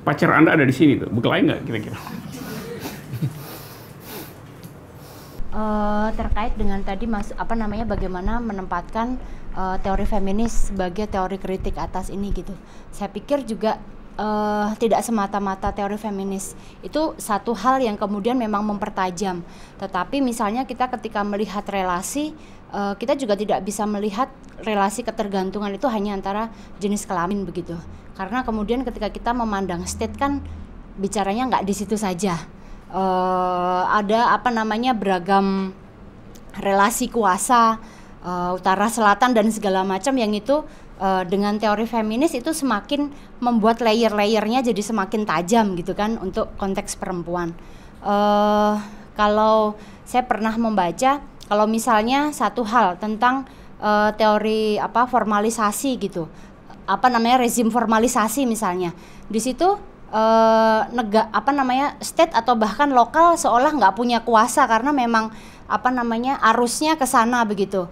pacar Anda ada di sini tuh. Berkelahi nggak kira-kira? Terkait dengan tadi bagaimana menempatkan teori feminis sebagai teori kritik atas ini gitu. Saya pikir juga tidak semata-mata teori feminis itu satu hal yang kemudian memang mempertajam. Tetapi misalnya kita ketika melihat relasi, kita juga tidak bisa melihat relasi ketergantungan itu hanya antara jenis kelamin begitu. Karena kemudian ketika kita memandang state kan bicaranya nggak di situ saja. Ada beragam relasi kuasa utara selatan dan segala macam yang itu dengan teori feminis itu semakin membuat layer-layernya jadi semakin tajam gitu kan untuk konteks perempuan. Kalau saya pernah membaca kalau misalnya satu hal tentang teori formalisasi gitu, rezim formalisasi misalnya di situ state atau bahkan lokal seolah nggak punya kuasa karena memang arusnya ke sana begitu.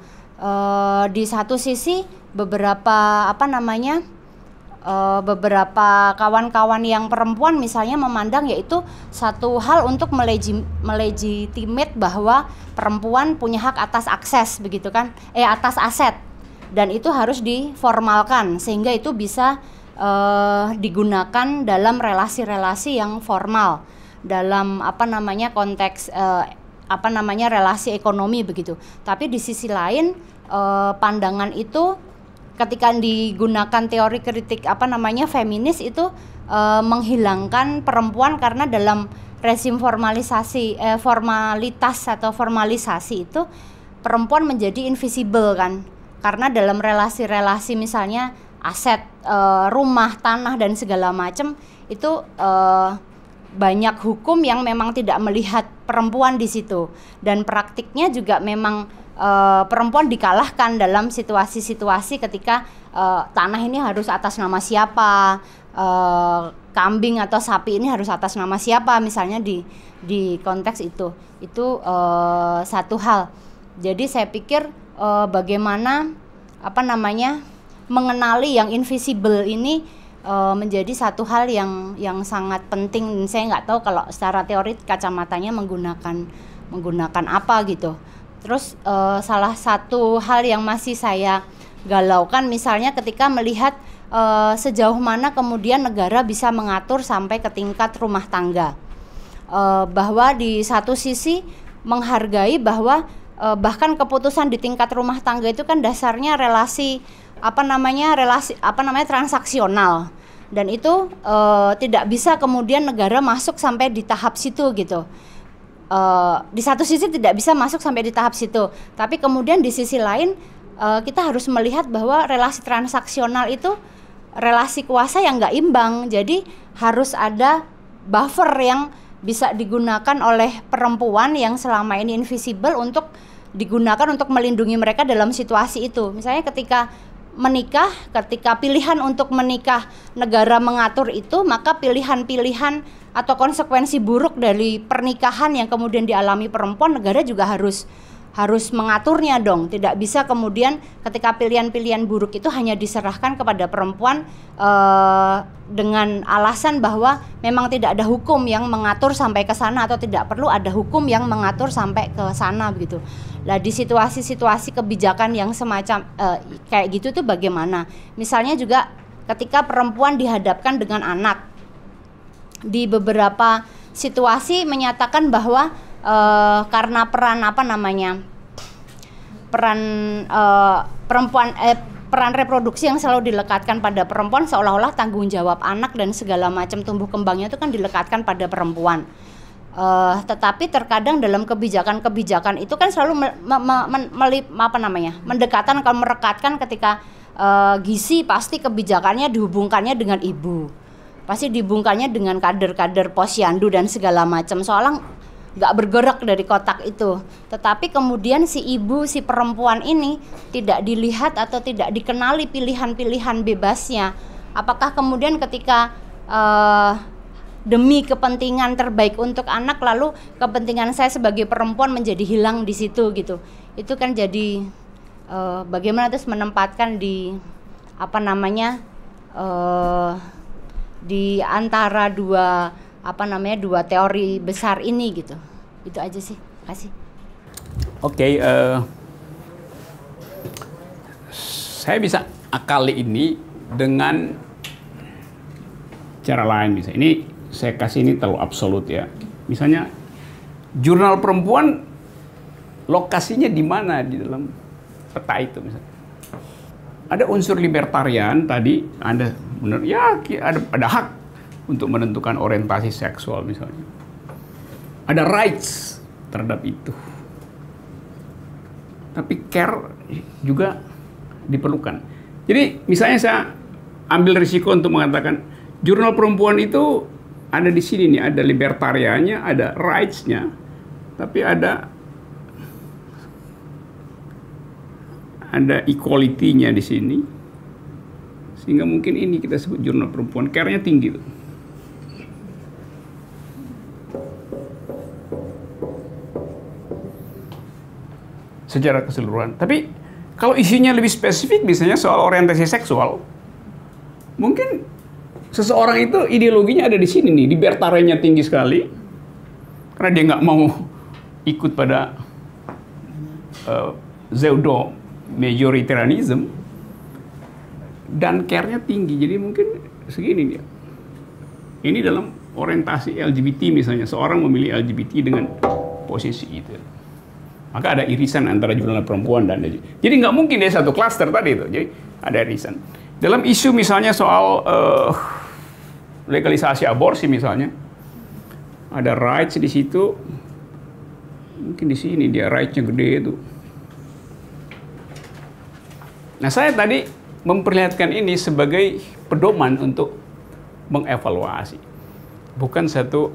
Di satu sisi beberapa kawan-kawan yang perempuan misalnya memandang yaitu satu hal untuk melegitimate bahwa perempuan punya hak atas akses begitu kan, atas aset, dan itu harus diformalkan sehingga itu bisa digunakan dalam relasi-relasi yang formal dalam konteks relasi ekonomi begitu. Tapi di sisi lain pandangan itu ketika digunakan teori kritik feminis itu menghilangkan perempuan karena dalam rezim formalitas atau formalisasi itu perempuan menjadi invisible kan, karena dalam relasi-relasi misalnya aset, rumah, tanah dan segala macam itu banyak hukum yang memang tidak melihat perempuan di situ, dan praktiknya juga memang perempuan dikalahkan dalam situasi-situasi ketika tanah ini harus atas nama siapa, kambing atau sapi ini harus atas nama siapa misalnya di konteks itu satu hal. Jadi saya pikir bagaimana mengenali yang invisible ini menjadi satu hal yang sangat penting. Saya nggak tahu kalau secara teori kacamatanya menggunakan apa gitu. Terus salah satu hal yang masih saya galaukan misalnya ketika melihat sejauh mana kemudian negara bisa mengatur sampai ke tingkat rumah tangga, bahwa di satu sisi menghargai bahwa bahkan keputusan di tingkat rumah tangga itu kan dasarnya relasi transaksional, dan itu tidak bisa kemudian negara masuk sampai di tahap situ gitu. Di satu sisi tidak bisa masuk sampai di tahap situ, tapi kemudian di sisi lain kita harus melihat bahwa relasi transaksional itu relasi kuasa yang nggak imbang, jadi harus ada buffer yang bisa digunakan oleh perempuan yang selama ini invisible untuk digunakan untuk melindungi mereka dalam situasi itu. Misalnya ketika menikah, ketika pilihan untuk menikah negara mengatur itu, maka pilihan-pilihan atau konsekuensi buruk dari pernikahan yang kemudian dialami perempuan, negara juga harus mengaturnya dong. Tidak bisa kemudian ketika pilihan-pilihan buruk itu hanya diserahkan kepada perempuan dengan alasan bahwa memang tidak ada hukum yang mengatur sampai ke sana atau tidak perlu ada hukum yang mengatur sampai ke sana begitu. Nah, di situasi-situasi kebijakan yang semacam kayak gitu tuh bagaimana? Misalnya juga ketika perempuan dihadapkan dengan anak, di beberapa situasi menyatakan bahwa karena peran reproduksi yang selalu dilekatkan pada perempuan, seolah-olah tanggung jawab anak dan segala macam tumbuh kembangnya itu kan dilekatkan pada perempuan. Tetapi terkadang dalam kebijakan-kebijakan itu kan selalu merekatkan ketika gizi pasti kebijakannya dihubungkannya dengan ibu, pasti dihubungkannya dengan kader-kader posyandu dan segala macam, soalnya nggak bergerak dari kotak itu. Tetapi kemudian si ibu, si perempuan ini tidak dilihat atau tidak dikenali pilihan-pilihan bebasnya. Apakah kemudian ketika demi kepentingan terbaik untuk anak, lalu kepentingan saya sebagai perempuan menjadi hilang di situ gitu. Itu kan jadi bagaimana terus menempatkan di apa namanya di antara dua teori besar ini gitu. Itu aja sih. Kasih. Oke, saya bisa akali ini dengan cara lain bisa. Ini saya kasih ini terlalu absolut ya. Misalnya jurnal perempuan lokasinya di mana di dalam peta itu misalnya. Ada unsur libertarian tadi, Anda benar ya ada hak untuk menentukan orientasi seksual misalnya. Ada rights terhadap itu. Tapi care juga diperlukan. Jadi misalnya saya ambil risiko untuk mengatakan jurnal perempuan itu ada di sini nih, ada libertariannya, ada rights-nya, tapi ada equality-nya di sini. Sehingga mungkin ini kita sebut jurnal perempuan, care-nya tinggi tuh. Secara keseluruhan. Tapi kalau isinya lebih spesifik, misalnya soal orientasi seksual, mungkin seseorang itu ideologinya ada di sini nih, libertariannya tinggi sekali, karena dia nggak mau ikut pada pseudo majoritarianism, dan care-nya tinggi, jadi mungkin segini dia. Ini dalam orientasi LGBT misalnya, seorang memilih LGBT dengan posisi itu. Maka ada irisan antara jurnal perempuan dan jadi nggak mungkin dia satu klaster tadi itu. Jadi ada irisan. Dalam isu misalnya soal legalisasi aborsi misalnya, ada rights di situ. Mungkin di sini dia rights-nya gede itu. Nah, saya tadi memperlihatkan ini sebagai pedoman untuk mengevaluasi, bukan satu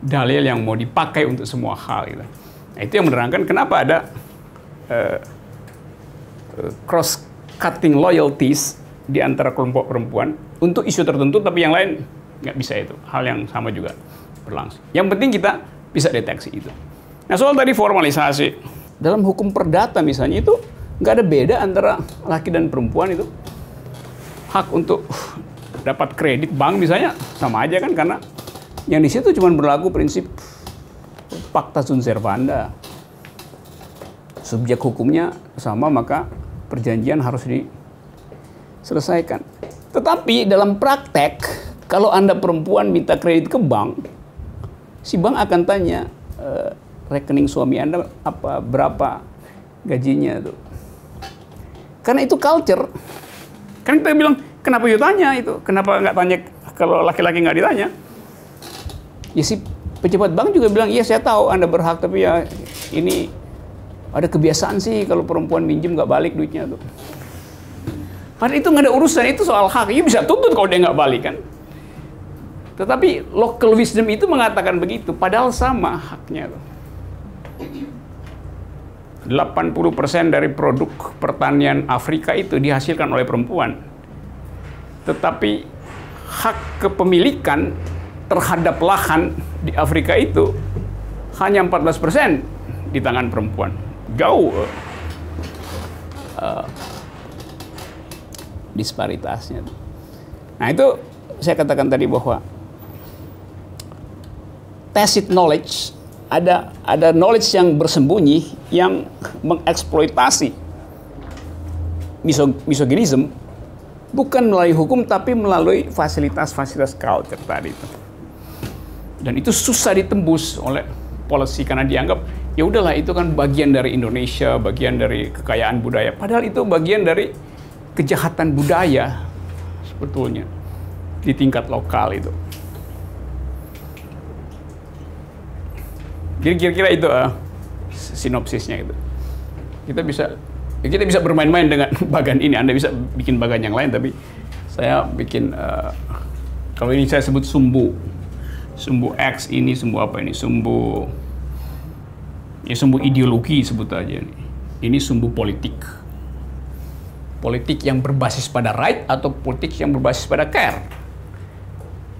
dalil yang mau dipakai untuk semua hal gitu. Nah, itu yang menerangkan kenapa ada cross-cutting loyalties di antara kelompok perempuan untuk isu tertentu, tapi yang lain nggak bisa itu. Hal yang sama juga berlangsung. Yang penting kita bisa deteksi itu. Nah, soal tadi formalisasi. Dalam hukum perdata misalnya itu nggak ada beda antara laki dan perempuan itu. Hak untuk dapat kredit bank misalnya sama aja kan, karena yang di situ cuma berlaku prinsip pacta sunt servanda. Subjek hukumnya sama, maka perjanjian harus diselesaikan. Tetapi dalam praktek, kalau Anda perempuan minta kredit ke bank, si bank akan tanya rekening suami Anda berapa gajinya tuh. Karena itu culture. Kan kita bilang, kenapa you tanya itu? Kenapa nggak tanya kalau laki-laki nggak ditanya? Ya si pejabat bank juga bilang, iya saya tahu Anda berhak, tapi ya ini ada kebiasaan sih kalau perempuan minjem nggak balik duitnya tuh. Padahal itu nggak ada urusan, itu soal hak. Iya bisa tuntut kalau dia nggak balik kan. Tetapi local wisdom itu mengatakan begitu, padahal sama haknya tuh. 80% dari produk pertanian Afrika itu dihasilkan oleh perempuan. Tetapi hak kepemilikan terhadap lahan di Afrika itu hanya 14% di tangan perempuan. Jauh disparitasnya. Nah, itu saya katakan tadi bahwa tacit knowledge, ada knowledge yang bersembunyi yang mengeksploitasi misoginisme bukan melalui hukum tapi melalui fasilitas-fasilitas culture tadi itu. Dan itu susah ditembus oleh policy karena dianggap ya udahlah itu kan bagian dari Indonesia, bagian dari kekayaan budaya. Padahal itu bagian dari kejahatan budaya sebetulnya di tingkat lokal itu. Jadi kira-kira itu sinopsisnya itu. Kita bisa bermain-main dengan bagan ini. Anda bisa bikin bagan yang lain, tapi saya bikin kalau ini saya sebut sumbu X, ini sumbu apa ini? Sumbu ideologi sebut aja nih. Ini sumbu politik. Politik yang berbasis pada right atau politik yang berbasis pada care.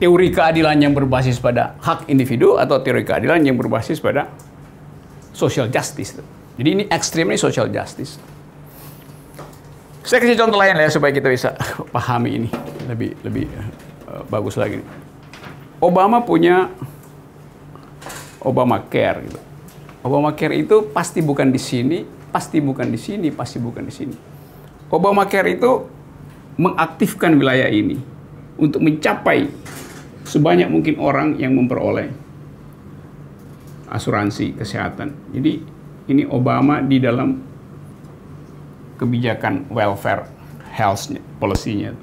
teori keadilan yang berbasis pada hak individu atau teori keadilan yang berbasis pada social justice. Jadi ini ekstrim, ini social justice. Saya kasih contoh lain ya supaya kita bisa pahami ini lebih bagus lagi. Obama punya Obamacare gitu. Obamacare itu pasti bukan di sini, pasti bukan di sini, pasti bukan di sini. Obamacare itu mengaktifkan wilayah ini untuk mencapai sebanyak mungkin orang yang memperoleh asuransi kesehatan. Jadi ini Obama di dalam kebijakan welfare health policy-nya.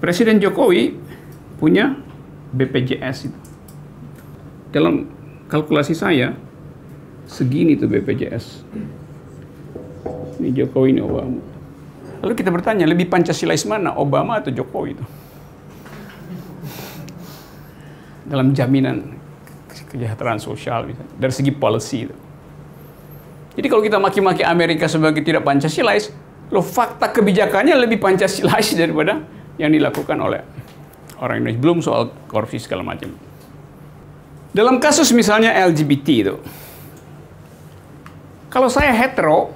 Presiden Jokowi punya BPJS itu. Dalam kalkulasi saya, segini tuh BPJS. Ini Jokowi, ini Obama. Lalu kita bertanya, lebih Pancasilais mana, Obama atau Jokowi itu? Dalam jaminan kesejahteraan sosial, dari segi policy itu. Jadi kalau kita maki-maki Amerika sebagai tidak Pancasilais, loh fakta kebijakannya lebih Pancasilais daripada yang dilakukan oleh orang Indonesia. Belum soal korupsi segala macam. Dalam kasus misalnya LGBT itu, kalau saya hetero,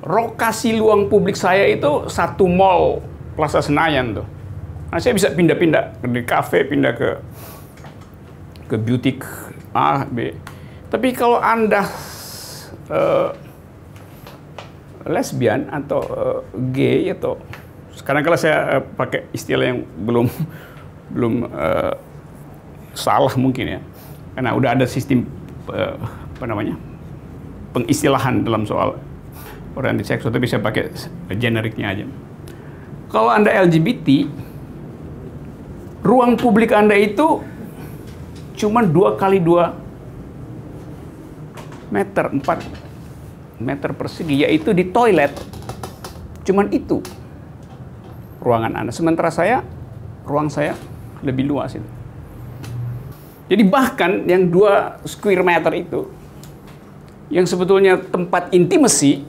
lokasi luang publik saya itu satu mall Plaza Senayan tuh. Nah, saya bisa pindah-pindah dari kafe, pindah ke butik A, B. Tapi kalau Anda lesbian atau gay atau sekarang kalau saya pakai istilah yang belum salah mungkin ya. Karena udah ada sistem pengistilahan dalam soal orientasi seksual, tapi saya pakai generiknya aja. Kalau Anda LGBT, ruang publik Anda itu cuma 2 kali 2 meter, 4 meter persegi, yaitu di toilet. Cuman itu ruangan Anda. Sementara ruang saya lebih luas itu. Jadi bahkan yang 2 square meter itu, yang sebetulnya tempat intimasi,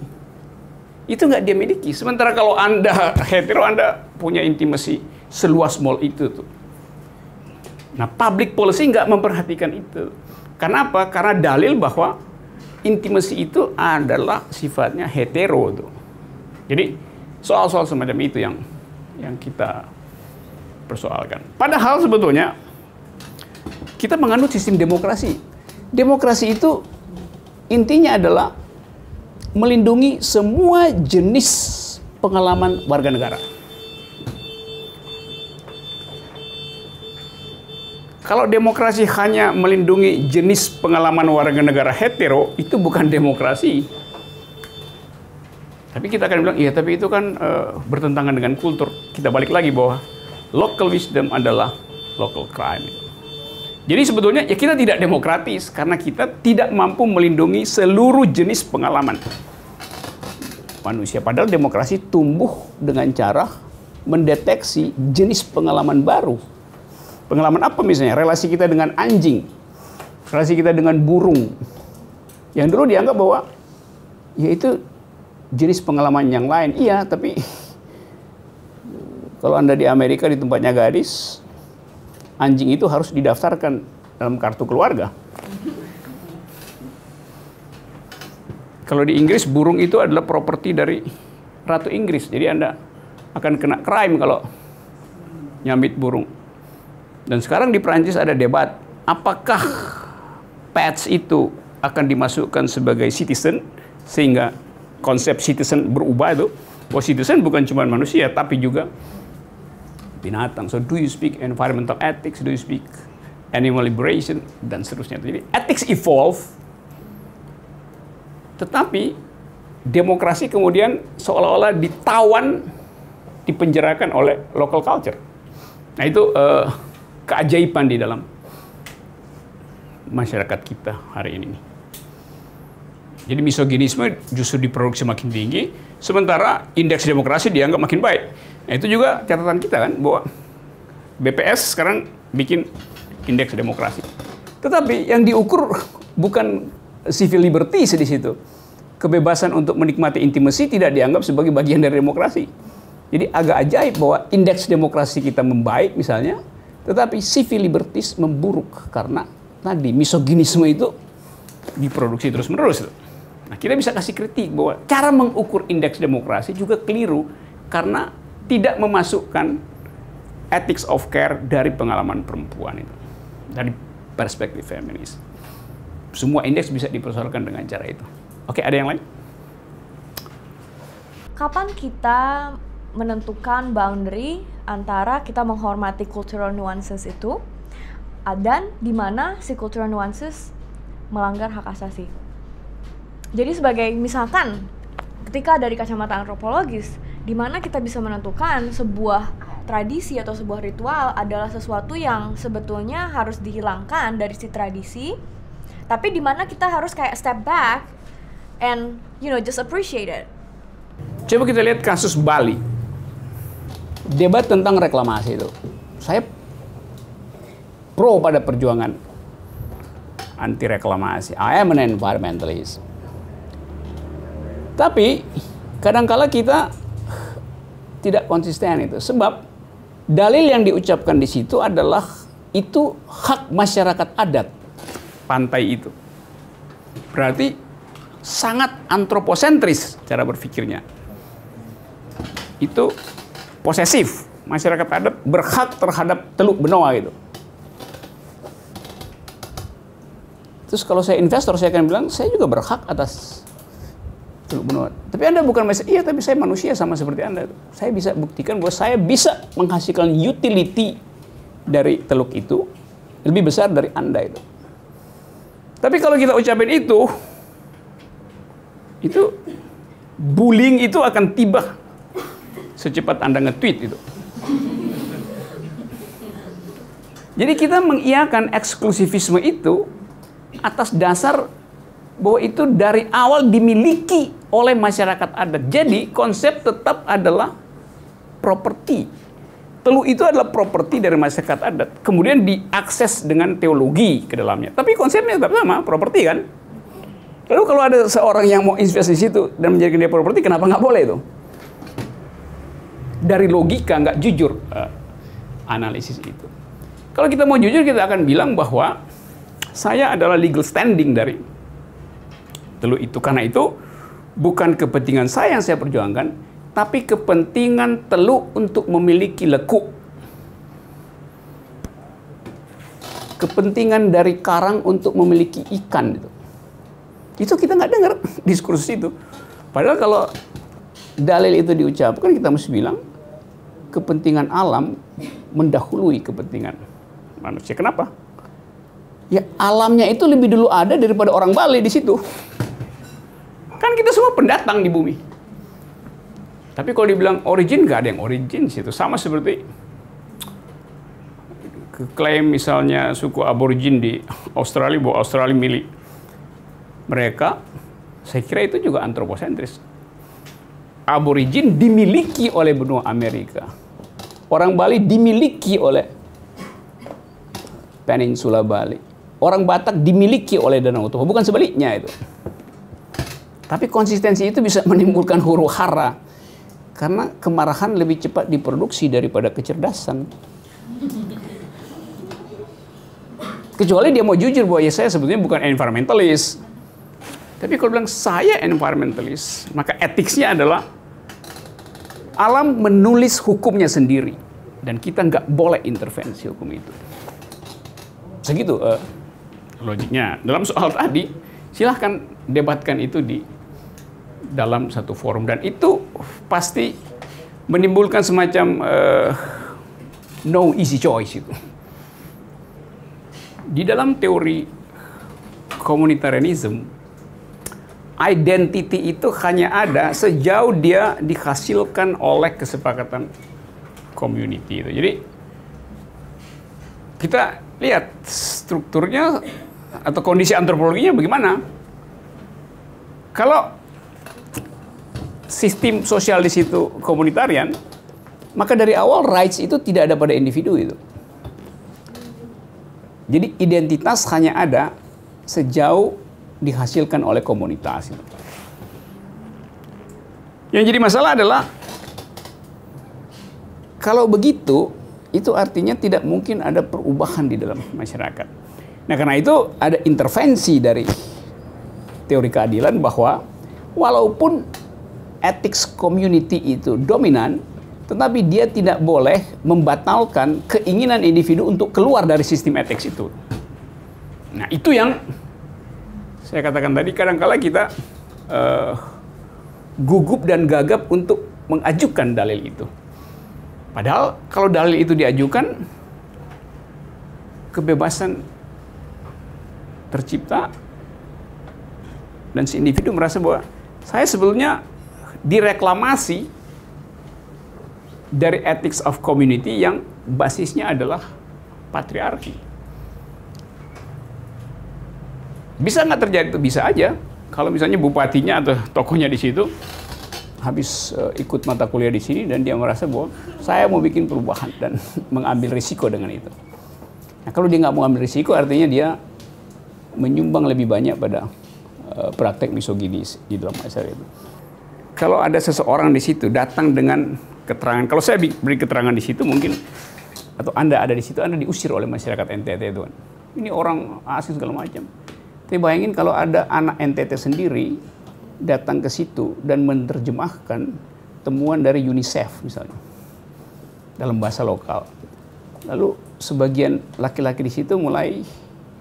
itu nggak dia miliki. Sementara kalau Anda hetero, Anda punya intimasi seluas mall itu tuh. Nah, public policy nggak memperhatikan itu. Karena apa? Karena dalil bahwa intimasi itu adalah sifatnya hetero tuh. Jadi soal-soal semacam itu yang kita persoalkan. Padahal sebetulnya kita menganut sistem demokrasi. Demokrasi itu intinya adalah melindungi semua jenis pengalaman warga negara. Kalau demokrasi hanya melindungi jenis pengalaman warga negara hetero, itu bukan demokrasi. Tapi kita akan bilang, iya tapi itu kan bertentangan dengan kultur. Kita balik lagi bahwa local wisdom adalah local crime. Jadi sebetulnya ya kita tidak demokratis karena kita tidak mampu melindungi seluruh jenis pengalaman manusia. Padahal demokrasi tumbuh dengan cara mendeteksi jenis pengalaman baru. Pengalaman apa misalnya? Relasi kita dengan anjing, relasi kita dengan burung. Yang dulu dianggap bahwa ya itu jenis pengalaman yang lain. Iya, tapi kalau Anda di Amerika di tempatnya gadis, anjing itu harus didaftarkan dalam kartu keluarga. Kalau di Inggris, burung itu adalah properti dari Ratu Inggris. Jadi Anda akan kena crime kalau nyambit burung. Dan sekarang di Perancis ada debat, apakah pets itu akan dimasukkan sebagai citizen, sehingga konsep citizen berubah itu. Bahwa citizen bukan cuma manusia, tapi juga binatang. So do you speak environmental ethics, do you speak animal liberation, dan seterusnya. Jadi ethics evolve, tetapi demokrasi kemudian seolah-olah ditawan, dipenjarakan oleh local culture. Nah itu keajaiban di dalam masyarakat kita hari ini. Jadi misoginisme justru diproduksi makin tinggi, sementara indeks demokrasi dianggap makin baik. Nah itu juga catatan kita kan, bahwa BPS sekarang bikin indeks demokrasi. Tetapi yang diukur bukan civil liberties di situ. Kebebasan untuk menikmati intimasi tidak dianggap sebagai bagian dari demokrasi. Jadi agak ajaib bahwa indeks demokrasi kita membaik misalnya, tetapi civil liberties memburuk karena tadi misoginisme itu diproduksi terus-menerus. Nah, kita bisa kasih kritik bahwa cara mengukur indeks demokrasi juga keliru karena tidak memasukkan ethics of care dari pengalaman perempuan itu, dari perspektif feminis. Semua indeks bisa dipersoalkan dengan cara itu. Oke, ada yang lain? Kapan kita menentukan boundary antara kita menghormati cultural nuances itu dan di mana si cultural nuances melanggar hak asasi? Jadi sebagai misalkan ketika dari kacamata antropologis, di mana kita bisa menentukan sebuah tradisi atau sebuah ritual adalah sesuatu yang sebetulnya harus dihilangkan dari si tradisi, tapi di mana kita harus kayak step back and just appreciate it. Coba kita lihat kasus Bali. Debat tentang reklamasi itu. Saya pro pada perjuangan anti reklamasi. I am an environmentalist. Tapi kadangkala kita tidak konsisten itu. Sebab dalil yang diucapkan di situ adalah itu hak masyarakat adat pantai itu. Berarti sangat antroposentris cara berpikirnya. Itu posesif. Masyarakat adat berhak terhadap Teluk Benoa gitu. Terus kalau saya investor, saya akan bilang, saya juga berhak atas Teluk Benoa. Tapi Anda bukan manusia. Iya, tapi saya manusia sama seperti Anda. Saya bisa buktikan bahwa saya bisa menghasilkan utility dari teluk itu lebih besar dari Anda itu. Tapi kalau kita ucapin itu bullying itu akan tiba secepat Anda nge-tweet itu. Jadi kita mengiyakan eksklusivisme itu atas dasar bahwa itu dari awal dimiliki oleh masyarakat adat. Jadi konsep tetap adalah properti. Teluk itu adalah properti dari masyarakat adat. Kemudian diakses dengan teologi ke dalamnya. Tapi konsepnya tetap sama, properti kan? Lalu kalau ada seorang yang mau investasi di situ dan menjadikan dia properti, kenapa nggak boleh itu? Dari logika nggak jujur analisis itu. Kalau kita mau jujur, kita akan bilang bahwa saya adalah legal standing dari teluk itu. Karena itu bukan kepentingan saya yang saya perjuangkan, tapi kepentingan teluk untuk memiliki lekuk. Kepentingan dari karang untuk memiliki ikan. Itu kita nggak dengar diskursus itu. Padahal kalau dalil itu diucapkan, kita mesti bilang kepentingan alam mendahului kepentingan manusia. Kenapa? Ya alamnya itu lebih dulu ada daripada orang Bali di situ. Kan kita semua pendatang di bumi. Tapi kalau dibilang origin, nggak ada yang origin di situ. Sama seperti klaim misalnya suku aborigin di Australia bahwa Australia milik mereka. Saya kira itu juga antroposentris. Aborigin dimiliki oleh benua Amerika. Orang Bali dimiliki oleh peninsula Bali. Orang Batak dimiliki oleh Danau Toba. Bukan sebaliknya itu. Tapi konsistensi itu bisa menimbulkan huru-hara. Karena kemarahan lebih cepat diproduksi daripada kecerdasan. Kecuali dia mau jujur bahwa ya saya sebetulnya bukan environmentalist. Tapi kalau bilang saya environmentalist, maka etiknya adalah alam menulis hukumnya sendiri. Dan kita nggak boleh intervensi hukum itu. Segitu logiknya. Dalam soal tadi, silahkan debatkan itu di dalam satu forum. Dan itu pasti menimbulkan semacam no easy choice itu. Di dalam teori komunitarianism, identity itu hanya ada sejauh dia dihasilkan oleh kesepakatan community itu. Jadi kita lihat strukturnya atau kondisi antropologinya bagaimana. Kalau sistem sosial di situ komunitarian, maka dari awal rights itu tidak ada pada individu itu. Jadi identitas hanya ada sejauh dihasilkan oleh komunitas. Yang jadi masalah adalah Kalau begitu, itu artinya tidak mungkin ada perubahan di dalam masyarakat. Nah, karena itu ada intervensi dari teori keadilan bahwa walaupun ethics community itu dominan, tetapi dia tidak boleh membatalkan keinginan individu untuk keluar dari sistem ethics itu. Nah, itu yang saya katakan tadi, kadang-kala kita gugup dan gagap untuk mengajukan dalil itu. Padahal kalau dalil itu diajukan, kebebasan tercipta dan si individu merasa bahwa saya sebetulnya direklamasi dari ethics of community yang basisnya adalah patriarki. Bisa nggak terjadi? Itu bisa aja. Kalau misalnya bupatinya atau tokohnya di situ habis ikut mata kuliah di sini dan dia merasa bahwa saya mau bikin perubahan dan mengambil risiko dengan itu. Nah, kalau dia nggak mau ambil risiko, artinya dia menyumbang lebih banyak pada praktek misoginis di dalam masyarakat itu. Kalau ada seseorang di situ datang dengan keterangan, kalau saya beri keterangan di situ mungkin, atau Anda ada di situ, Anda diusir oleh masyarakat NTT itu kan. Ini orang asing segala macam. Tapi bayangin kalau ada anak NTT sendiri datang ke situ dan menerjemahkan temuan dari UNICEF misalnya dalam bahasa lokal. Lalu sebagian laki-laki di situ mulai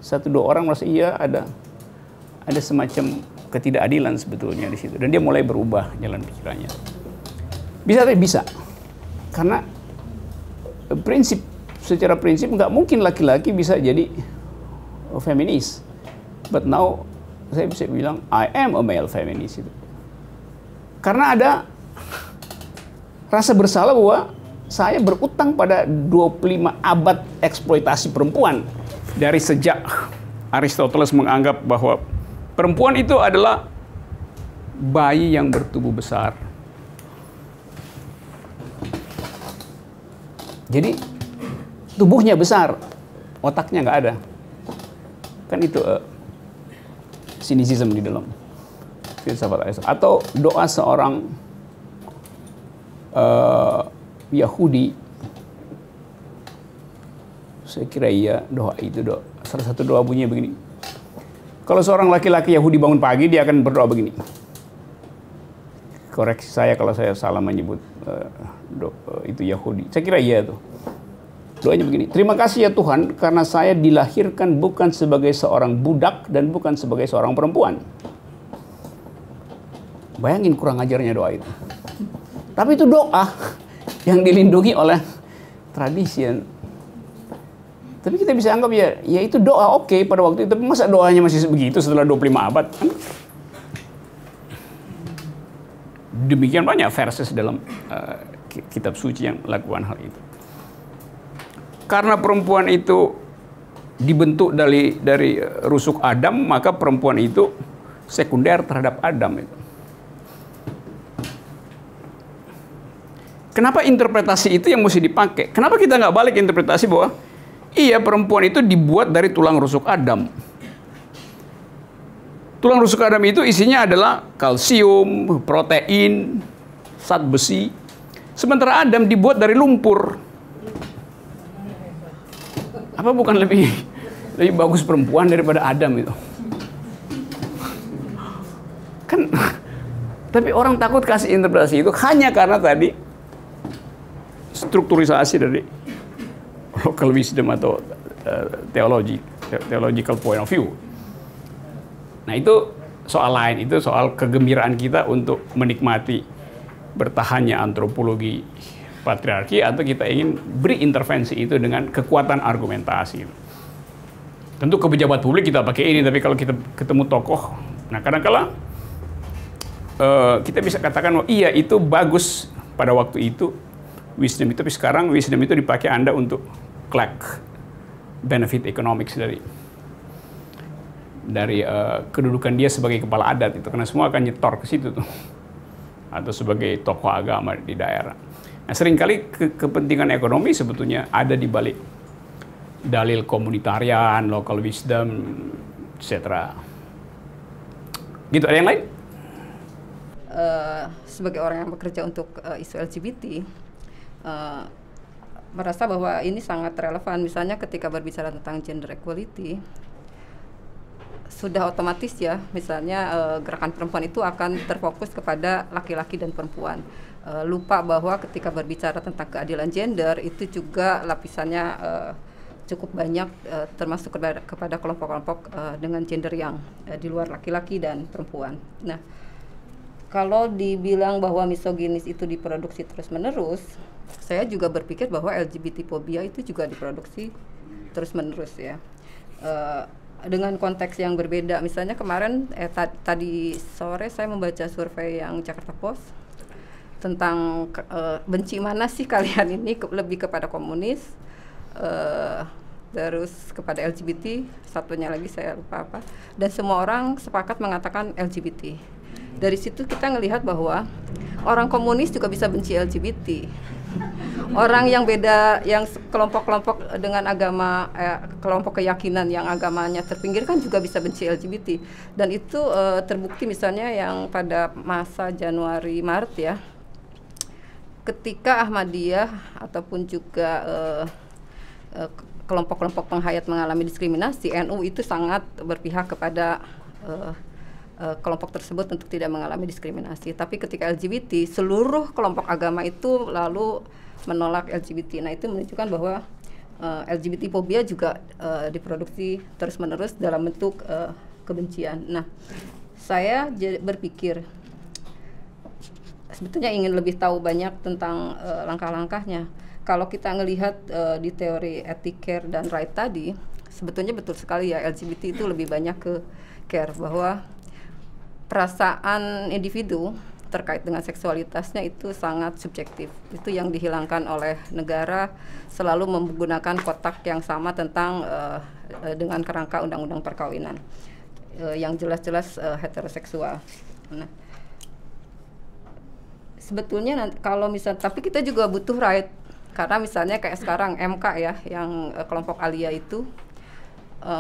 1-2 orang merasa iya ada semacam ketidakadilan sebetulnya di situ, dan dia mulai berubah jalan pikirannya. Bisa. Karena secara prinsip nggak mungkin laki-laki bisa jadi feminis. But now saya bisa bilang I am a male feminist itu. Karena ada rasa bersalah bahwa saya berutang pada 25 abad eksploitasi perempuan. Dari sejak Aristoteles menganggap bahwa perempuan itu adalah bayi yang bertubuh besar. Jadi tubuhnya besar, otaknya nggak ada. Kan itu sinisisme di dalam filsafat Aristoteles. Atau doa seorang Yahudi, saya kira iya, salah satu doa bunyinya begini. Kalau seorang laki-laki Yahudi bangun pagi, dia akan berdoa begini. Koreksi saya kalau saya salah menyebut itu Yahudi. Saya kira iya tuh. Doanya begini, terima kasih ya Tuhan karena saya dilahirkan bukan sebagai seorang budak dan bukan sebagai seorang perempuan. Bayangin kurang ajarnya doa itu. Tapi itu doa yang dilindungi oleh tradisi. Tapi kita bisa anggap ya itu doa oke pada waktu itu. Tapi masa doanya masih begitu setelah 25 abad? Demikian banyak verses dalam kitab suci yang melakukan hal itu. Karena perempuan itu dibentuk dari rusuk Adam, maka perempuan itu sekunder terhadap Adam itu. Kenapa interpretasi itu yang mesti dipakai? Kenapa kita nggak balik interpretasi bahwa iya, perempuan itu dibuat dari tulang rusuk Adam. Tulang rusuk Adam itu isinya adalah kalsium, protein, zat besi. Sementara Adam dibuat dari lumpur. Apa bukan lebih bagus perempuan daripada Adam itu? Kan, tapi orang takut kasih interpretasi itu hanya karena tadi strukturisasi dari local wisdom atau theological point of view. Nah, itu soal lain, itu soal kegembiraan kita untuk menikmati bertahannya antropologi patriarki, atau kita ingin beri intervensi itu dengan kekuatan argumentasi. Tentu ke pejabat publik kita pakai ini, tapi kalau kita ketemu tokoh, nah kadang-kala kita bisa katakan, oh iya itu bagus pada waktu itu wisdom itu, tapi sekarang wisdom itu dipakai Anda untuk collect benefit economics dari kedudukan dia sebagai kepala adat itu, karena semua akan nyetor ke situ tuh, atau sebagai tokoh agama di daerah. Nah, seringkali kepentingan ekonomi sebetulnya ada di balik dalil komunitarian, local wisdom, etc. Gitu, ada yang lain? Sebagai orang yang bekerja untuk isu LGBT, merasa bahwa ini sangat relevan. Misalnya ketika berbicara tentang gender equality, sudah otomatis ya, misalnya gerakan perempuan itu akan terfokus kepada laki-laki dan perempuan. Lupa bahwa ketika berbicara tentang keadilan gender itu juga lapisannya cukup banyak, termasuk kepada kelompok-kelompok dengan gender yang di luar laki-laki dan perempuan. Nah, kalau dibilang bahwa misoginis itu diproduksi terus-menerus, saya juga berpikir bahwa LGBT fobia itu juga diproduksi terus-menerus ya. Dengan konteks yang berbeda. Misalnya kemarin tadi sore saya membaca survei yang Jakarta Post tentang benci mana sih kalian ini, lebih kepada komunis, terus kepada LGBT, satunya lagi saya lupa apa, dan semua orang sepakat mengatakan LGBT. Dari situ kita ngelihat bahwa orang komunis juga bisa benci LGBT. Orang yang beda, yang kelompok-kelompok dengan agama, kelompok keyakinan yang agamanya terpinggirkan juga bisa benci LGBT. Dan itu terbukti misalnya yang pada masa Januari Maret ya, ketika Ahmadiyah ataupun juga kelompok-kelompok penghayat mengalami diskriminasi, NU itu sangat berpihak kepada kelompok tersebut untuk tidak mengalami diskriminasi. Tapi ketika LGBT, seluruh kelompok agama itu lalu menolak LGBT. Nah, itu menunjukkan bahwa LGBT fobia juga diproduksi terus-menerus dalam bentuk kebencian. Nah, saya berpikir sebetulnya ingin lebih tahu banyak tentang langkah-langkahnya. Kalau kita ngelihat di teori ethic care dan right tadi, sebetulnya betul sekali ya, LGBT itu lebih banyak ke care, bahwa perasaan individu terkait dengan seksualitasnya itu sangat subjektif. Itu yang dihilangkan oleh negara, selalu menggunakan kotak yang sama tentang dengan kerangka undang-undang perkawinan yang jelas-jelas heteroseksual. Nah, sebetulnya kalau misal, tapi kita juga butuh right, karena misalnya kayak sekarang MK ya, yang kelompok Alia itu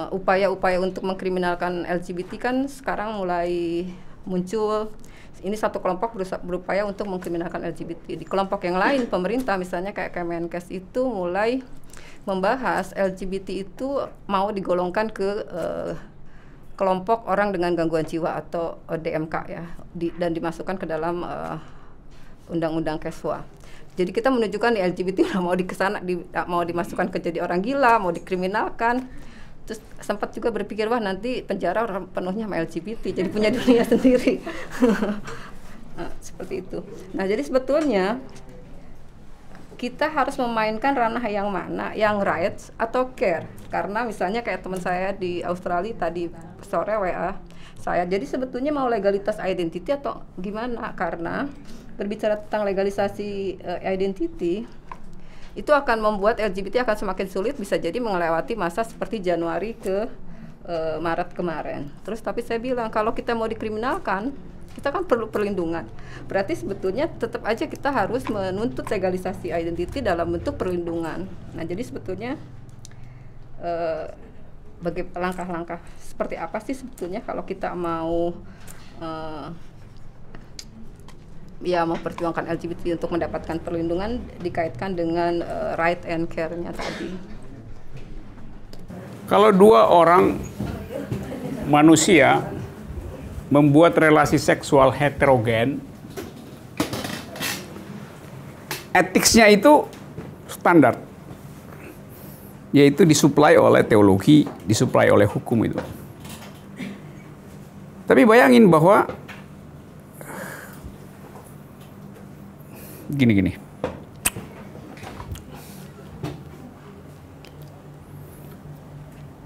upaya-upaya untuk mengkriminalkan LGBT kan sekarang mulai muncul. Ini satu kelompok berupaya untuk mengkriminalkan LGBT. Di kelompok yang lain, pemerintah misalnya kayak Kemenkes itu mulai membahas LGBT itu mau digolongkan ke kelompok orang dengan gangguan jiwa atau DMK ya, dan dimasukkan ke dalam undang-undang Keswa. Jadi kita menunjukkan di LGBT mau dimasukkan ke jadi orang gila, mau dikriminalkan. Terus sempat juga berpikir, wah nanti penjara orang penuhnya sama LGBT, jadi punya dunia sendiri. Nah, seperti itu. Nah, jadi sebetulnya kita harus memainkan ranah yang mana, yang rights atau care. Karena misalnya kayak teman saya di Australia tadi sore WA saya, jadi sebetulnya mau legalitas identity atau gimana? Karena berbicara tentang legalisasi identity, itu akan membuat LGBT akan semakin sulit, bisa jadi melewati masa seperti Januari ke Maret kemarin. Terus tapi saya bilang, kalau kita mau dikriminalkan, kita kan perlu perlindungan. Berarti sebetulnya tetap aja kita harus menuntut legalisasi identity dalam bentuk perlindungan. Nah, jadi sebetulnya langkah-langkah seperti apa sih sebetulnya kalau kita mau memperjuangkan LGBT untuk mendapatkan perlindungan, dikaitkan dengan right and care-nya tadi. Kalau dua orang manusia membuat relasi seksual heterogen, etiknya itu standar, yaitu disuplai oleh teologi, disuplai oleh hukum itu. Tapi bayangin bahwa gini.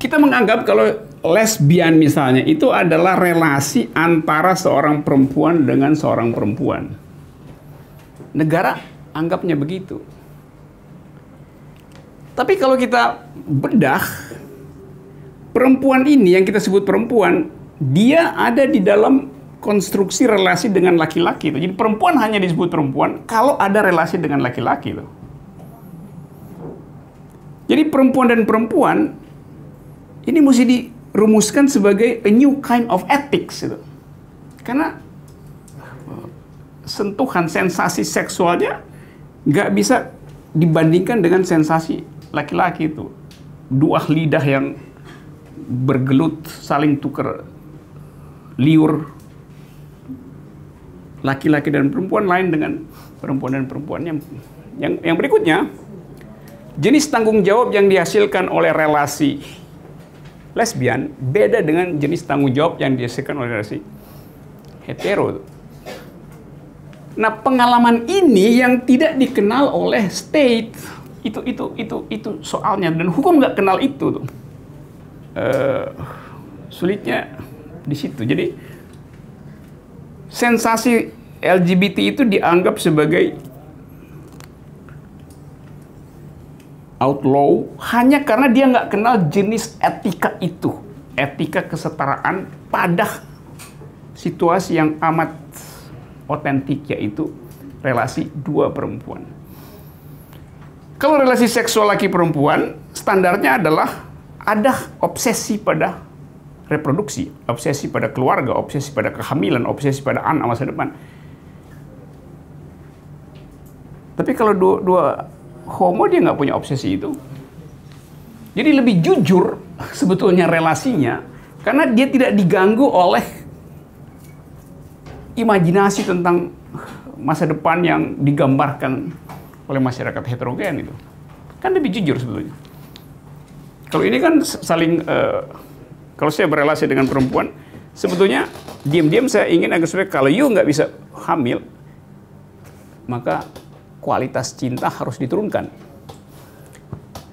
Kita menganggap kalau lesbian misalnya itu adalah relasi antara seorang perempuan dengan seorang perempuan. Negara anggapnya begitu. Tapi kalau kita bedah, perempuan ini yang kita sebut perempuan, dia ada di dalam konstruksi relasi dengan laki-laki itu. Jadi perempuan hanya disebut perempuan kalau ada relasi dengan laki-laki itu. Jadi perempuan dan perempuan ini mesti dirumuskan sebagai a new kind of ethics itu. Karena sentuhan sensasi seksualnya nggak bisa dibandingkan dengan sensasi laki-laki itu. Dua lidah yang bergelut, saling tukar liur, laki-laki dan perempuan lain dengan perempuan dan perempuan. Yang berikutnya, jenis tanggung jawab yang dihasilkan oleh relasi lesbian beda dengan jenis tanggung jawab yang dihasilkan oleh relasi hetero. Nah, pengalaman ini yang tidak dikenal oleh state, itu soalnya, dan hukum nggak kenal itu tuh. Sulitnya di situ. Jadi sensasi LGBT itu dianggap sebagai outlaw hanya karena dia nggak kenal jenis etika itu, etika kesetaraan pada situasi yang amat otentik, yaitu relasi dua perempuan. Kalau relasi seksual laki perempuan, standarnya adalah ada obsesi pada reproduksi, obsesi pada keluarga, obsesi pada kehamilan, obsesi pada anak masa depan. Tapi kalau dua homo, dia nggak punya obsesi itu. Jadi lebih jujur sebetulnya relasinya, karena dia tidak diganggu oleh imajinasi tentang masa depan yang digambarkan oleh masyarakat heterogen itu. Kan lebih jujur sebetulnya. Kalau ini kan saling, kalau saya berelasi dengan perempuan, sebetulnya diam-diam saya ingin agar supaya kalau you nggak bisa hamil, maka kualitas cinta harus diturunkan.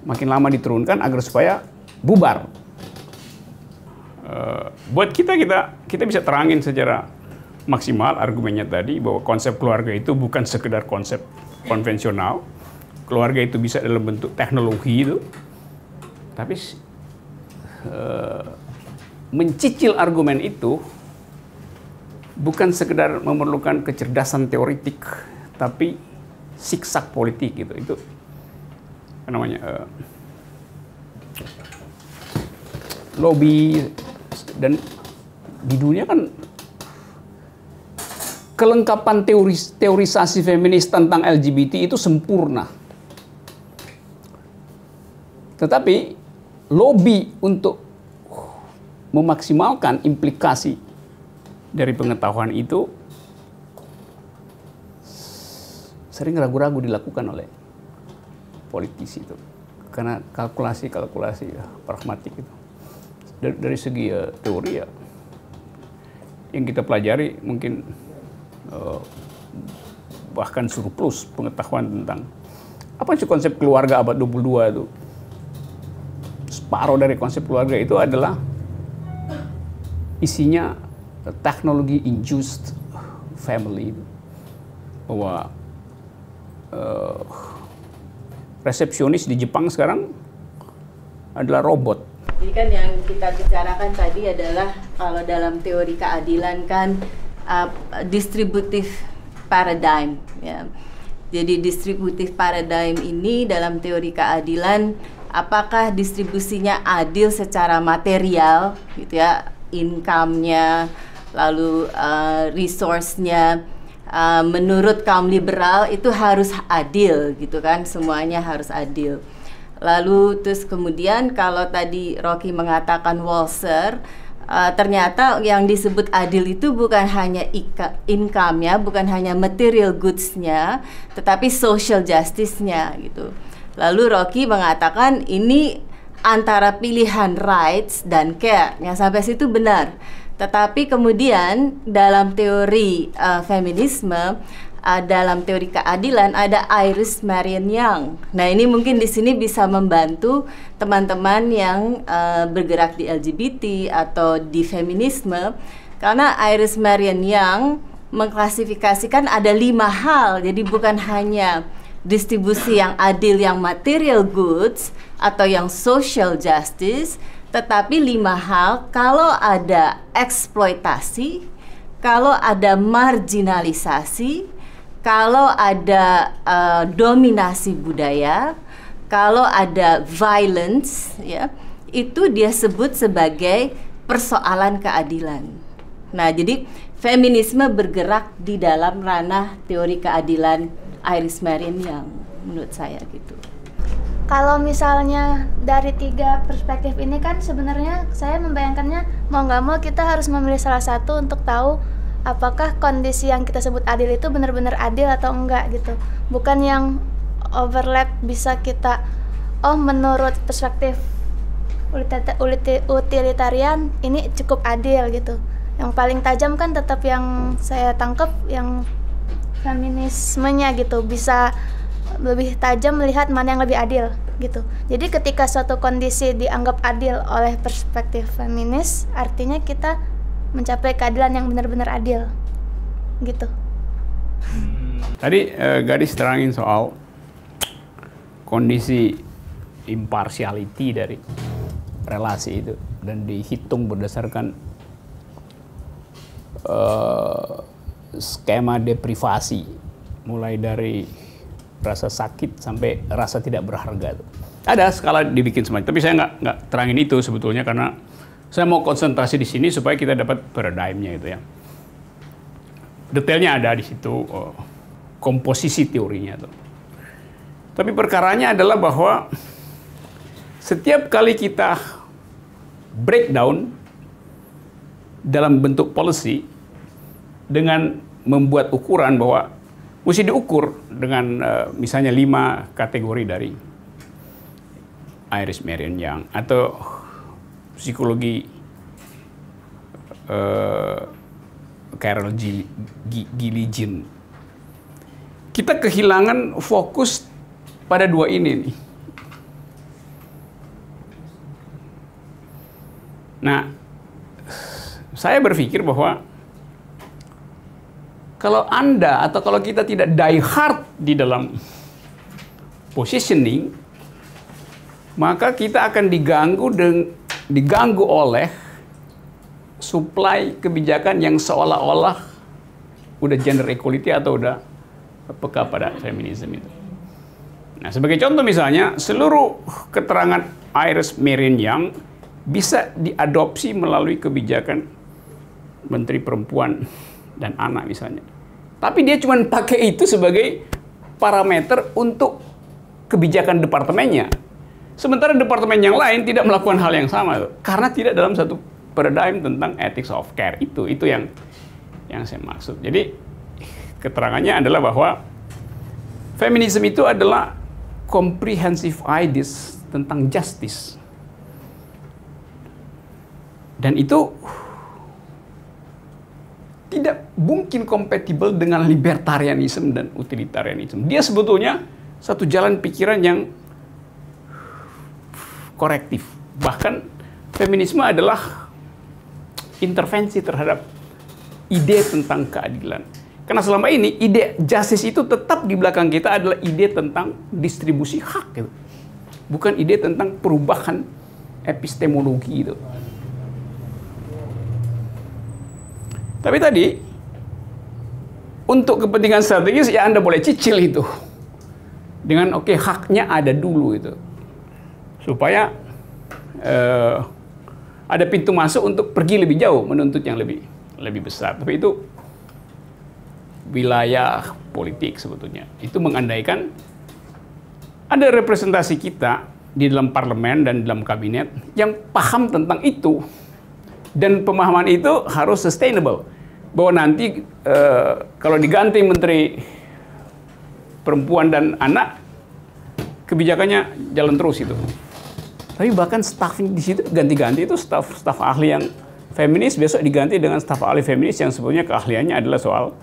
Makin lama diturunkan agar supaya bubar. Buat kita bisa terangin secara maksimal argumennya tadi bahwa konsep keluarga itu bukan sekedar konsep konvensional. Keluarga itu bisa dalam bentuk teknologi itu. Tapi mencicil argumen itu bukan sekedar memerlukan kecerdasan teoritik, tapi siksak politik gitu. Itu apa namanya, lobby, dan di dunia kan kelengkapan teorisasi feminis tentang LGBT itu sempurna. Tetapi lobby untuk memaksimalkan implikasi dari pengetahuan itu sering ragu-ragu dilakukan oleh politisi itu. Karena kalkulasi pragmatik itu. Dari segi teori ya, yang kita pelajari mungkin bahkan surplus pengetahuan tentang apa sih konsep keluarga abad 22 itu. Separuh dari konsep keluarga itu adalah isinya teknologi induced family. Bahwa resepsionis di Jepang sekarang adalah robot. Jadi kan yang kita bicarakan tadi adalah kalau dalam teori keadilan kan distributive paradigm, ya. Jadi distributive paradigm ini dalam teori keadilan, apakah distribusinya adil secara material, gitu ya, income-nya, lalu resource-nya, menurut kaum liberal itu harus adil, gitu kan, semuanya harus adil. Lalu terus kemudian kalau tadi Rocky mengatakan Walser, ternyata yang disebut adil itu bukan hanya income-nya, bukan hanya material goods-nya, tetapi social justice-nya gitu. Lalu Rocky mengatakan ini antara pilihan rights dan care. Yang sampai situ benar. Tetapi kemudian dalam teori feminisme, dalam teori keadilan ada Iris Marion Young. Nah, ini mungkin di sini bisa membantu teman-teman yang bergerak di LGBT atau di feminisme, karena Iris Marion Young mengklasifikasikan ada 5 hal. Jadi bukan hanya distribusi yang adil yang material goods atau yang social justice, tetapi 5 hal kalau ada eksploitasi, kalau ada marginalisasi, kalau ada dominasi budaya, kalau ada violence, ya, itu dia sebut sebagai persoalan keadilan. Nah, jadi feminisme bergerak di dalam ranah teori keadilan Iris Marion Young. menurut saya gitu. Kalau misalnya dari 3 perspektif ini kan sebenarnya saya membayangkannya mau nggak mau kita harus memilih salah satu untuk tahu apakah kondisi yang kita sebut adil itu benar-benar adil atau enggak gitu. Bukan yang overlap bisa kita, oh menurut perspektif utilitarian ini cukup adil gitu. Yang paling tajam kan tetap yang saya tangkap yang feminismenya gitu, bisa lebih tajam melihat mana yang lebih adil gitu. Jadi ketika suatu kondisi dianggap adil oleh perspektif feminis, artinya kita mencapai keadilan yang benar-benar adil gitu. Tadi Gadis terangin soal kondisi impartiality dari relasi itu dan dihitung berdasarkan skema deprivasi mulai dari rasa sakit sampai rasa tidak berharga. Ada skala dibikin semacam, tapi saya nggak terangin itu sebetulnya karena saya mau konsentrasi di sini supaya kita dapat paradigmnya itu ya. Detailnya ada di situ, komposisi teorinya tuh. Tapi perkaranya adalah bahwa setiap kali kita breakdown dalam bentuk policy dengan membuat ukuran bahwa mesti diukur dengan misalnya 5 kategori dari Iris Marion Young atau psikologi Carol Gilligan. Kita kehilangan fokus pada 2 ini nih. Nah, saya berpikir bahwa kalau Anda atau kalau kita tidak die hard di dalam positioning, maka kita akan diganggu oleh supply kebijakan yang seolah-olah udah gender equality atau udah peka pada feminisme itu. Nah, sebagai contoh misalnya, seluruh keterangan Iris Marion Young bisa diadopsi melalui kebijakan Menteri Perempuan dan Anak misalnya. Tapi dia cuma pakai itu sebagai parameter untuk kebijakan departemennya. Sementara departemen yang lain tidak melakukan hal yang sama karena tidak dalam satu paradigm tentang ethics of care itu yang saya maksud. Jadi keterangannya adalah bahwa feminisme itu adalah comprehensive ideas tentang justice. Dan itu tidak mungkin kompatibel dengan libertarianisme dan utilitarianisme. Dia sebetulnya satu jalan pikiran yang korektif. Bahkan feminisme adalah intervensi terhadap ide tentang keadilan. Karena selama ini ide justice itu tetap di belakang kita adalah ide tentang distribusi hak gitu. Bukan ide tentang perubahan epistemologi itu. Tapi tadi untuk kepentingan strategis ya Anda boleh cicil itu. Dengan oke, haknya ada dulu itu. Supaya ada pintu masuk untuk pergi lebih jauh, menuntut yang lebih besar. Tapi itu wilayah politik sebetulnya. Itu mengandaikan ada representasi kita di dalam parlemen dan dalam kabinet yang paham tentang itu. Dan pemahaman itu harus sustainable. Bahwa nanti kalau diganti Menteri Perempuan dan Anak, kebijakannya jalan terus itu. Tapi bahkan staf di situ ganti-ganti itu staf ahli yang feminis besok diganti dengan staf ahli feminis yang sebetulnya keahliannya adalah soal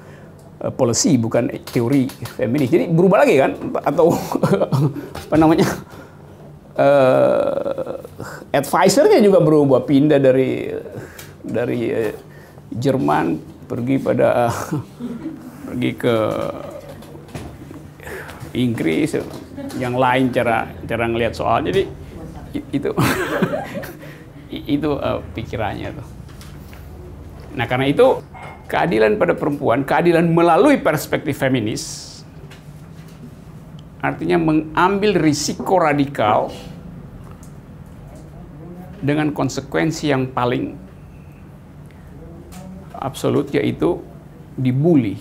policy bukan teori feminis. Jadi berubah lagi kan atau apa namanya? Advisornya juga berubah, pindah dari Jerman pergi ke Inggris, yang lain cara ngelihat soal. Jadi itu itu pikirannya tuh. Nah, karena itu keadilan pada perempuan, keadilan melalui perspektif feminis artinya mengambil risiko radikal dengan konsekuensi yang paling absolut, yaitu dibully.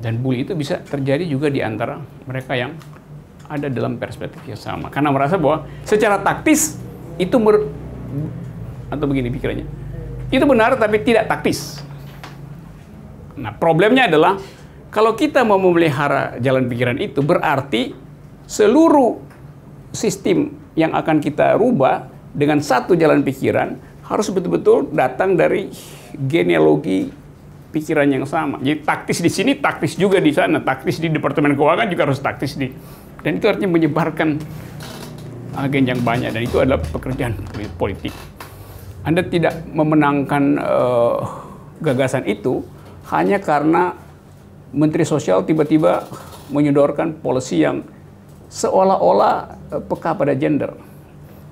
Dan bully itu bisa terjadi juga di antara mereka yang ada dalam perspektif yang sama. Karena merasa bahwa secara taktis itu atau begini pikirannya, itu benar tapi tidak taktis. Nah, problemnya adalah kalau kita mau memelihara jalan pikiran itu, berarti seluruh sistem yang akan kita rubah dengan satu jalan pikiran harus betul-betul datang dari genealogi pikiran yang sama. Jadi taktis di sini, taktis juga di sana, taktis di Departemen Keuangan juga harus taktis di, dan itu artinya menyebarkan agen yang banyak, dan itu adalah pekerjaan politik. Anda tidak memenangkan gagasan itu hanya karena Menteri Sosial tiba-tiba menyodorkan policy yang seolah-olah peka pada gender.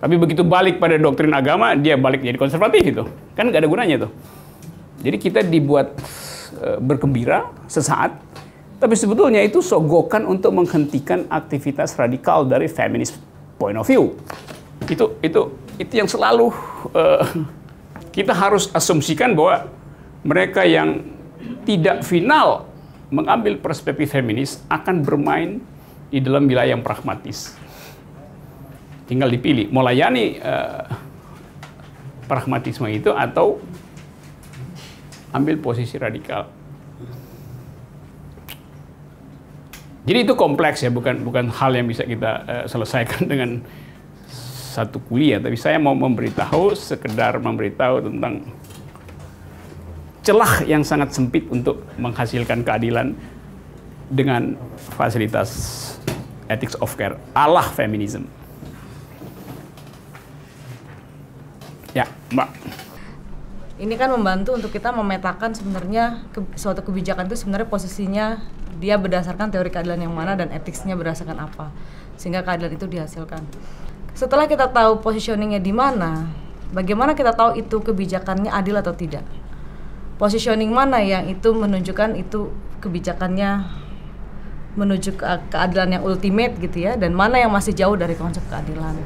Tapi begitu balik pada doktrin agama, dia balik jadi konservatif itu. Kan nggak ada gunanya tuh. Jadi kita dibuat bergembira sesaat, tapi sebetulnya itu sogokan untuk menghentikan aktivitas radikal dari feminist point of view. Itu yang selalu kita harus asumsikan bahwa mereka yang tidak final mengambil perspektif feminis akan bermain di dalam wilayah yang pragmatis. Tinggal dipilih, mau layani pragmatisme itu atau ambil posisi radikal. Jadi itu kompleks ya, bukan hal yang bisa kita selesaikan dengan satu kuliah. Tapi saya mau sekedar memberitahu tentang celah yang sangat sempit untuk menghasilkan keadilan dengan fasilitas ethics of care ala feminisme. Ya, Mbak. Ini kan membantu untuk kita memetakan sebenarnya suatu kebijakan itu sebenarnya posisinya dia berdasarkan teori keadilan yang mana dan etiknya berdasarkan apa, sehingga keadilan itu dihasilkan. Setelah kita tahu positioningnya di mana, bagaimana kita tahu itu kebijakannya adil atau tidak? Positioning mana yang itu menunjukkan itu kebijakannya menuju ke keadilan yang ultimate gitu ya, dan mana yang masih jauh dari konsep keadilan.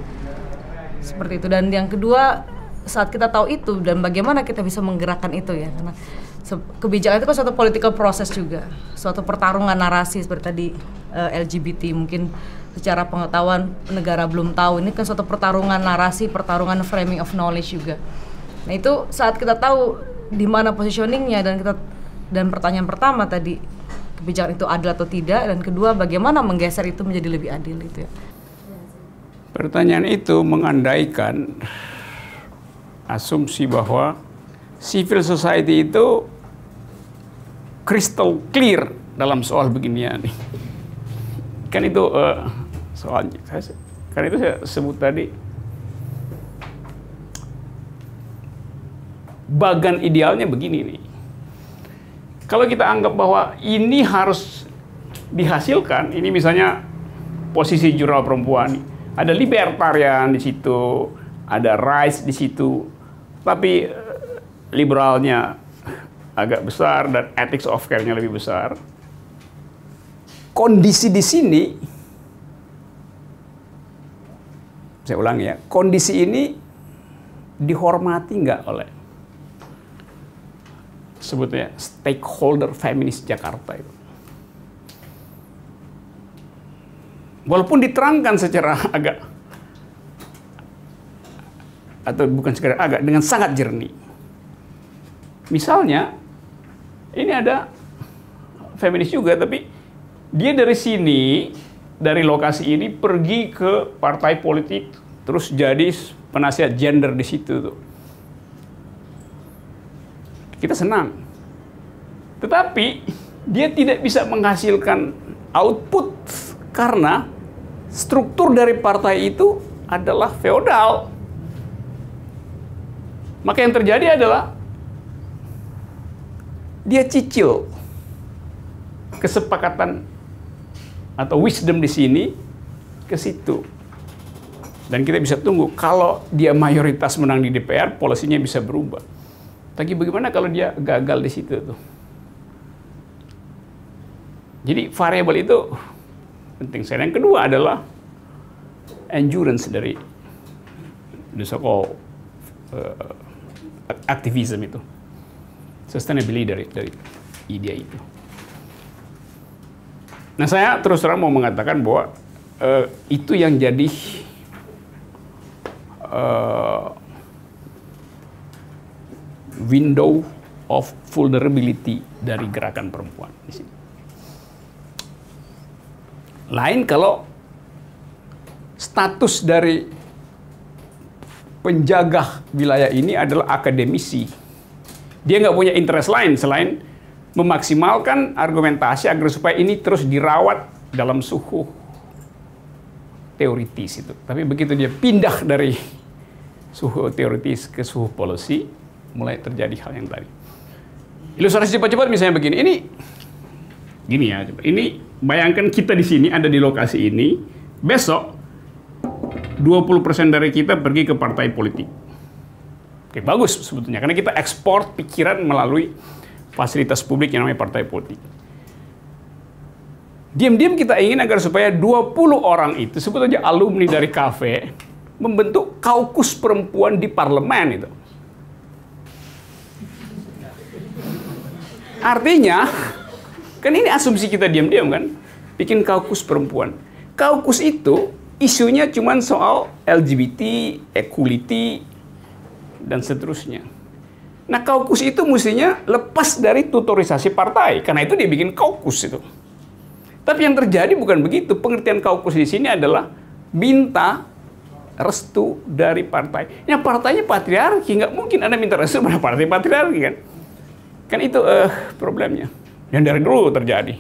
Seperti itu. Dan yang kedua, saat kita tahu itu dan bagaimana kita bisa menggerakkan itu ya, karena kebijakan itu kan suatu political process juga, suatu pertarungan narasi seperti tadi LGBT mungkin secara pengetahuan negara belum tahu, ini kan suatu pertarungan narasi, pertarungan framing of knowledge juga. Nah itu saat kita tahu di mana positioningnya dan pertanyaan pertama tadi, kebijakan itu adil atau tidak, dan kedua bagaimana menggeser itu menjadi lebih adil itu ya. Pertanyaan itu mengandaikan asumsi bahwa civil society itu crystal clear dalam soal beginian. Kan itu soalnya, kan itu saya sebut tadi, bagan idealnya begini nih. Kalau kita anggap bahwa ini harus dihasilkan, ini misalnya posisi jurnal perempuan, ada libertarian di situ, ada rights di situ, tapi liberalnya agak besar dan ethics of care-nya lebih besar. Kondisi di sini, saya ulangi ya, kondisi ini dihormati nggak oleh sebutnya stakeholder feminis Jakarta itu. Walaupun diterangkan secara agak, atau bukan sekedar agak, dengan sangat jernih. Misalnya, ini ada feminis juga, tapi dia dari sini, dari lokasi ini pergi ke partai politik, terus jadi penasihat gender di situ tuh. Kita senang. Tetapi dia tidak bisa menghasilkan output karena struktur dari partai itu adalah feodal. Maka yang terjadi adalah dia cicil kesepakatan atau wisdom di sini ke situ. Dan kita bisa tunggu kalau dia mayoritas menang di DPR, polisinya bisa berubah. Tapi bagaimana kalau dia gagal di situ tuh? Jadi variabel itu penting. Yang kedua adalah endurance dari the so-called aktivisme itu, sustainability dari ide itu. Nah, saya terus terang mau mengatakan bahwa itu yang jadi window of vulnerability dari gerakan perempuan di sini. Lain kalau status dari penjaga wilayah ini adalah akademisi. Dia nggak punya interest lain selain memaksimalkan argumentasi agar supaya ini terus dirawat dalam suhu teoritis itu. Tapi begitu dia pindah dari suhu teoritis ke suhu policy, mulai terjadi hal yang tadi. Ilustrasi cepat-cepat misalnya begini. Ini gini ya, ini bayangkan kita di sini ada di lokasi ini, besok 20% dari kita pergi ke partai politik. Oke, bagus sebetulnya karena kita ekspor pikiran melalui fasilitas publik yang namanya partai politik. Diam-diam kita ingin agar supaya 20 orang itu sebetulnya alumni dari kafe membentuk kaukus perempuan di parlemen itu. Artinya, kan ini asumsi kita diam-diam kan, bikin kaukus perempuan. Kaukus itu isunya cuma soal LGBT, equality, dan seterusnya. Nah, kaukus itu mestinya lepas dari tutorisasi partai, karena itu dia bikin kaukus itu. Tapi yang terjadi bukan begitu. Pengertian kaukus di sini adalah minta restu dari partai. Ya, partainya patriarki, nggak mungkin Anda minta restu pada partai patriarki kan? Kan itu problemnya. Yang dari dulu terjadi.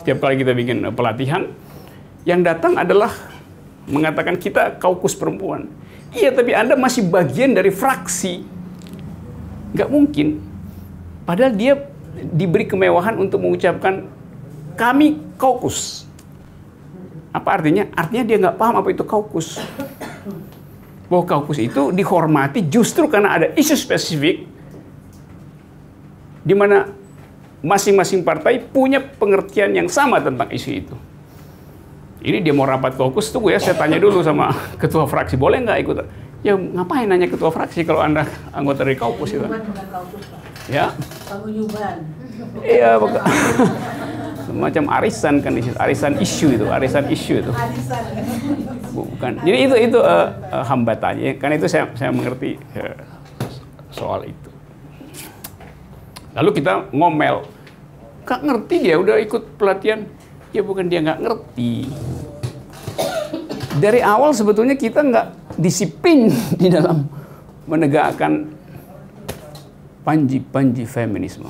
Setiap kali kita bikin pelatihan, yang datang adalah mengatakan kita kaukus perempuan. Iya, tapi Anda masih bagian dari fraksi. Nggak mungkin. Padahal dia diberi kemewahan untuk mengucapkan kami kaukus. Apa artinya? Artinya dia nggak paham apa itu kaukus. Bahwa kaukus itu dihormati justru karena ada isu spesifik di mana masing-masing partai punya pengertian yang sama tentang isu itu. Ini dia mau rapat kaukus, tunggu ya, saya tanya dulu sama ketua fraksi, boleh nggak ikut? Ya ngapain nanya ketua fraksi kalau Anda anggota dari kaukus itu? Bukan kaukus, Pak. Ya? Paguyuban. Iya, semacam arisan kan, arisan isu itu, bukan. Jadi itu hambatannya, karena itu saya mengerti soal itu. Lalu kita ngomel, nggak ngerti dia udah ikut pelatihan. Ya bukan dia nggak ngerti. Dari awal sebetulnya kita nggak disiplin di dalam menegakkan panji-panji feminisme.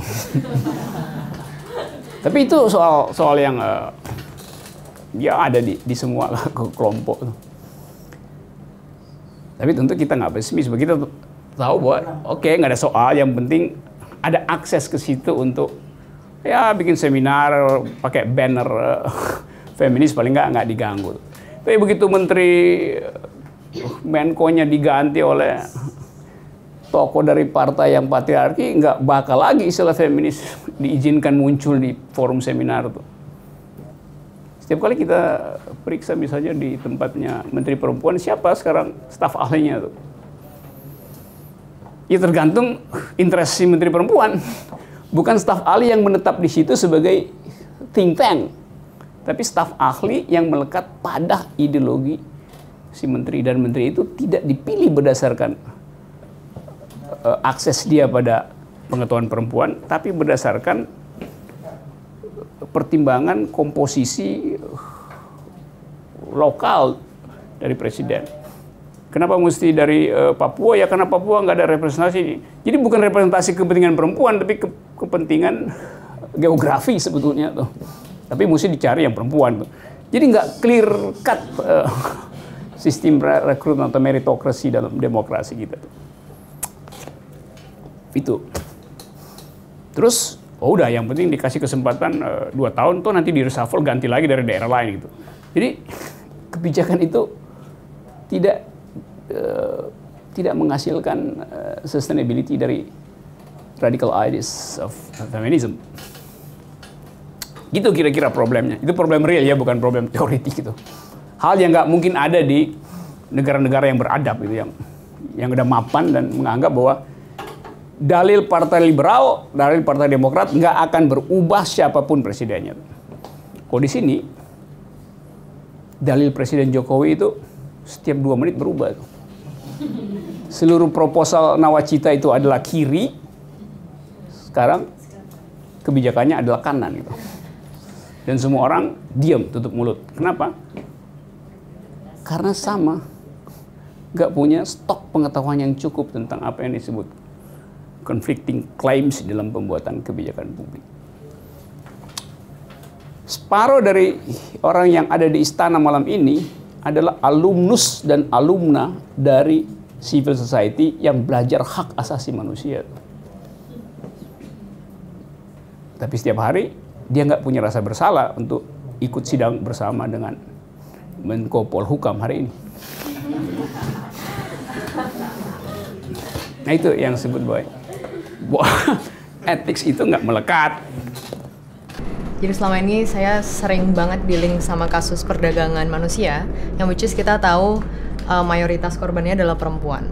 Tapi itu soal yang ya ada di semua kelompok. Tapi tentu kita nggak pesimis. Begitu tahu bahwa oke, nggak ada soal, yang penting ada akses ke situ untuk ya bikin seminar pakai banner feminis, paling nggak diganggu. Tapi begitu menteri Menko-nya diganti oleh tokoh dari partai yang patriarki, nggak bakal lagi istilah feminis diizinkan muncul di forum seminar tuh. Setiap kali kita periksa misalnya di tempatnya Menteri Perempuan, siapa sekarang staf ahlinya tuh? Ya tergantung interest si Menteri Perempuan. Bukan staf ahli yang menetap di situ sebagai think tank, tapi staf ahli yang melekat pada ideologi si menteri, dan menteri itu tidak dipilih berdasarkan akses dia pada pengetahuan perempuan, tapi berdasarkan pertimbangan komposisi lokal dari presiden. Kenapa mesti dari Papua? Ya karena Papua nggak ada representasi. Jadi bukan representasi kepentingan perempuan, tapi kepentingan geografi sebetulnya tuh. Tapi mesti dicari yang perempuan tuh. Jadi nggak clear cut sistem rekrutmen atau meritokrasi dalam demokrasi kita tuh. Itu. Terus, oh udah, yang penting dikasih kesempatan 2 tahun tuh, nanti di reshuffle ganti lagi dari daerah lain gitu. Jadi kebijakan itu tidak menghasilkan sustainability dari radical ideas of feminism. Gitu kira-kira problemnya. Itu problem real ya, bukan problem teoritik gitu. Hal yang nggak mungkin ada di negara-negara yang beradab gitu, yang udah mapan dan menganggap bahwa dalil partai liberal, dalil partai demokrat nggak akan berubah siapapun presidennya. Kok di sini dalil Presiden Jokowi itu setiap 2 menit berubah. Seluruh proposal nawacita itu adalah kiri, sekarang kebijakannya adalah kanan gitu. Dan semua orang diam, tutup mulut. Kenapa? Karena sama, nggak punya stok pengetahuan yang cukup tentang apa yang disebut conflicting claims dalam pembuatan kebijakan publik. Separuh dari orang yang ada di istana malam ini adalah alumnus dan alumna dari civil society yang belajar hak asasi manusia. Tapi setiap hari dia nggak punya rasa bersalah untuk ikut sidang bersama dengan Menko Polhukam hari ini. Nah itu yang disebut bahwa ethics itu nggak melekat. Jadi selama ini saya sering banget dealing sama kasus perdagangan manusia, yang which is kita tahu mayoritas korbannya adalah perempuan.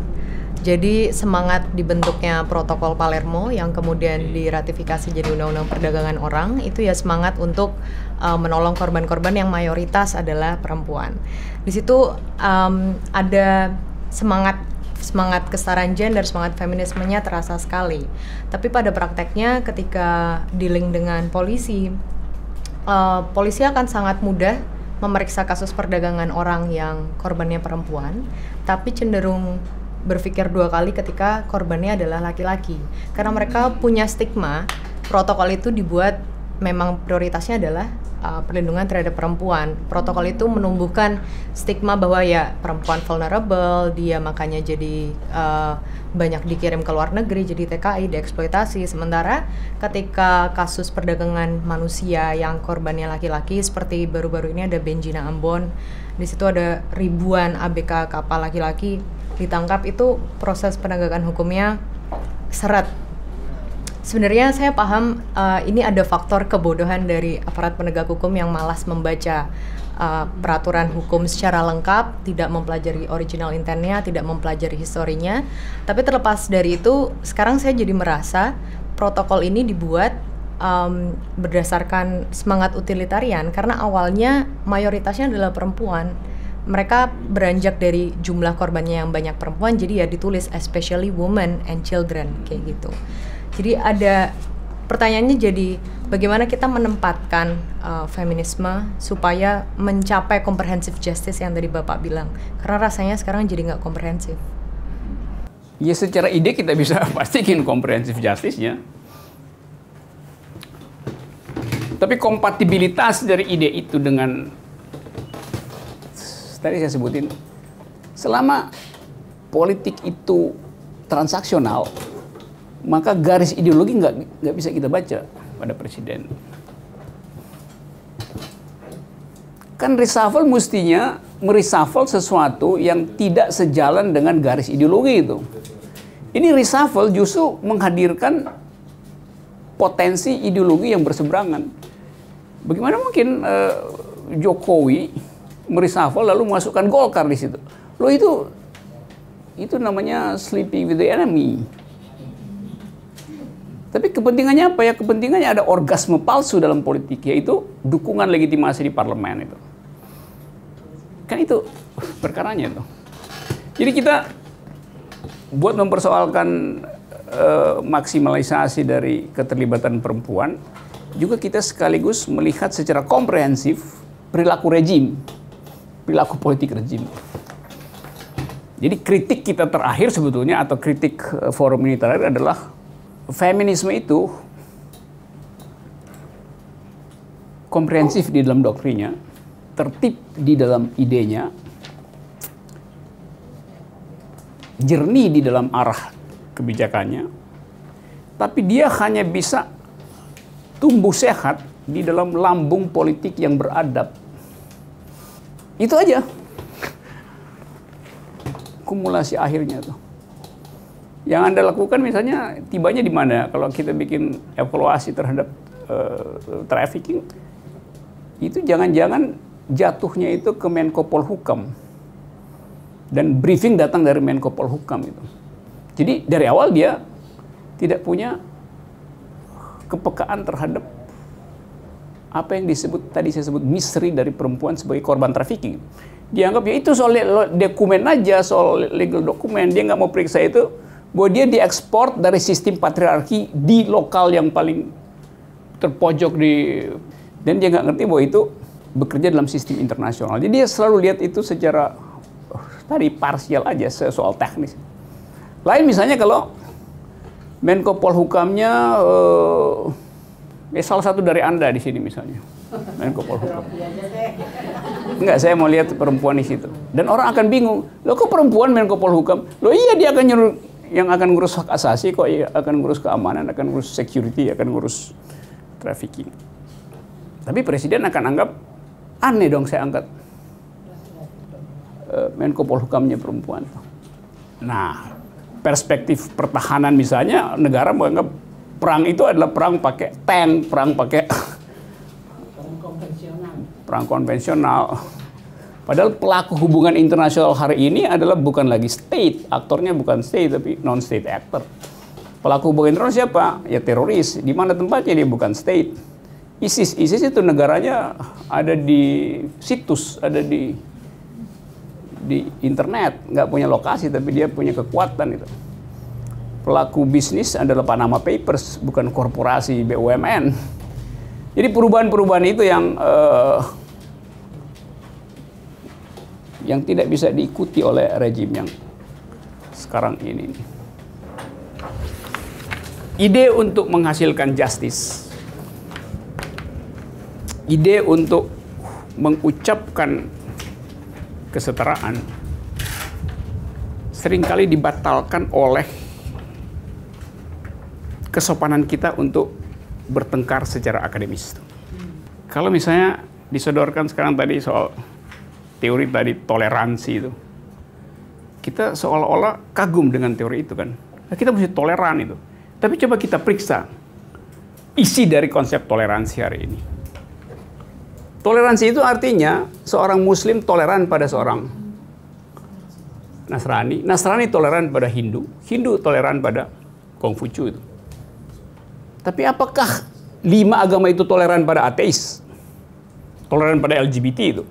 Jadi semangat dibentuknya protokol Palermo yang kemudian diratifikasi jadi undang-undang perdagangan orang, itu ya semangat untuk menolong korban-korban yang mayoritas adalah perempuan. Di situ ada semangat kesetaraan gender, semangat feminismenya terasa sekali. Tapi pada prakteknya ketika dealing dengan polisi, polisi akan sangat mudah memeriksa kasus perdagangan orang yang korbannya perempuan, tapi cenderung berpikir 2 kali ketika korbannya adalah laki-laki. Karena mereka punya stigma, protokol itu dibuat memang prioritasnya adalah perlindungan terhadap perempuan. Protokol itu menumbuhkan stigma bahwa ya perempuan vulnerable, dia makanya jadi banyak dikirim ke luar negeri, jadi TKI, dieksploitasi. Sementara ketika kasus perdagangan manusia yang korbannya laki-laki, seperti baru-baru ini ada Benjina Ambon, di situ ada ribuan ABK kapal laki-laki ditangkap, itu proses penegakan hukumnya seret. Sebenarnya saya paham ini ada faktor kebodohan dari aparat penegak hukum yang malas membaca peraturan hukum secara lengkap, tidak mempelajari original intentnya, tidak mempelajari historinya. Tapi terlepas dari itu, sekarang saya jadi merasa protokol ini dibuat berdasarkan semangat utilitarian, karena awalnya mayoritasnya adalah perempuan. Mereka beranjak dari jumlah korbannya yang banyak perempuan, jadi ya ditulis especially women and children kayak gitu. Jadi ada pertanyaannya, jadi bagaimana kita menempatkan feminisme supaya mencapai comprehensive justice yang tadi Bapak bilang, karena rasanya sekarang jadi nggak komprehensif. Ya secara ide kita bisa pastikan comprehensive justice-nya. Tapi kompatibilitas dari ide itu dengan tadi saya sebutin, selama politik itu transaksional, maka garis ideologi nggak bisa kita baca pada presiden. Kan reshuffle mestinya mereshuffle sesuatu yang tidak sejalan dengan garis ideologi itu. Ini reshuffle justru menghadirkan potensi ideologi yang berseberangan. Bagaimana mungkin Jokowi mereshuffle lalu masukkan Golkar di situ? Loh itu namanya sleeping with the enemy. Tapi kepentingannya apa ya? Kepentingannya ada orgasme palsu dalam politik, yaitu dukungan legitimasi di parlemen itu. Kan itu perkaranya tuh. Jadi kita buat mempersoalkan maksimalisasi dari keterlibatan perempuan, juga kita sekaligus melihat secara komprehensif perilaku rejim, perilaku politik rejim. Jadi kritik kita terakhir sebetulnya, atau kritik forum ini terakhir adalah feminisme itu komprehensif di dalam doktrinnya, tertib di dalam idenya, jernih di dalam arah kebijakannya, tapi dia hanya bisa tumbuh sehat di dalam lambung politik yang beradab. Itu aja kumulasi akhirnya tuh. Yang Anda lakukan misalnya tibanya di mana? Kalau kita bikin evaluasi terhadap trafficking, itu jangan-jangan jatuhnya itu ke Menko Polhukam, dan briefing datang dari Menko Polhukam itu. Jadi dari awal dia tidak punya kepekaan terhadap apa yang tadi saya sebut misteri dari perempuan sebagai korban trafficking. Dianggap ya itu soal dokumen aja, soal legal dokumen. Dia nggak mau periksa itu, bahwa dia diekspor dari sistem patriarki di lokal yang paling terpojok dan dia nggak ngerti bahwa itu bekerja dalam sistem internasional. Jadi dia selalu lihat itu secara tadi parsial aja, soal teknis. Lain misalnya kalau Menko Polhukamnya salah satu dari Anda di sini misalnya, Menko Polhukam. Enggak, saya mau lihat perempuan di situ. Dan orang akan bingung, loh kok perempuan Menko Polhukam? Loh iya, dia akan nyuruh yang akan ngurus hak asasi kok, akan ngurus keamanan, akan ngurus security, akan ngurus trafficking. Tapi presiden akan anggap aneh dong saya angkat Menko Polhukamnya perempuan. Nah, perspektif pertahanan misalnya, negara menganggap perang itu adalah perang pakai tank, perang pakai perang konvensional. Padahal pelaku hubungan internasional hari ini adalah bukan lagi state, aktornya bukan state tapi non-state actor. Pelaku hubungan internasional siapa? Ya teroris. Di mana tempatnya? Dia bukan state. ISIS itu negaranya ada di situs, ada di internet, nggak punya lokasi tapi dia punya kekuatan itu. Pelaku bisnis adalah Panama Papers, bukan korporasi BUMN. Jadi perubahan-perubahan itu yang tidak bisa diikuti oleh rejim yang sekarang ini. Ide untuk menghasilkan justice, ide untuk mengucapkan kesetaraan seringkali dibatalkan oleh kesopanan kita untuk bertengkar secara akademis. Kalau misalnya disodorkan sekarang tadi soal teori tadi toleransi itu, kita seolah-olah kagum dengan teori itu kan. Nah, kita mesti toleran itu. Tapi coba kita periksa isi dari konsep toleransi hari ini. Toleransi itu artinya seorang Muslim toleran pada seorang Nasrani, Nasrani toleran pada Hindu, Hindu toleran pada Konghucu itu. Tapi apakah 5 agama itu toleran pada ateis? Toleran pada LGBT itu?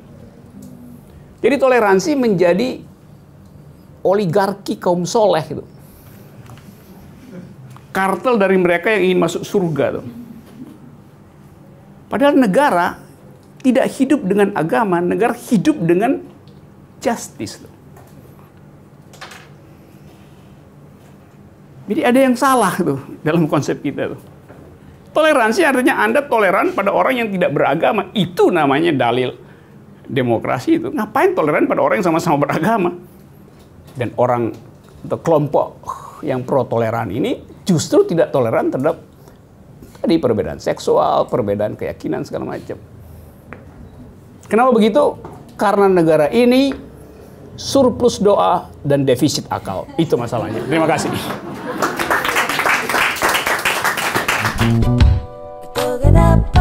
Jadi toleransi menjadi oligarki kaum soleh itu. Kartel dari mereka yang ingin masuk surga tuh. Padahal negara tidak hidup dengan agama, negara hidup dengan justice tuh. Jadi ada yang salah tuh dalam konsep kita tuh. Toleransi artinya Anda toleran pada orang yang tidak beragama. Itu namanya dalil demokrasi itu. Ngapain toleran pada orang yang sama-sama beragama? Dan orang atau kelompok yang pro toleran ini justru tidak toleran terhadap tadi perbedaan seksual, perbedaan keyakinan segala macam. Kenapa begitu? Karena negara ini surplus doa dan defisit akal. Itu masalahnya. Terima kasih. Took it up.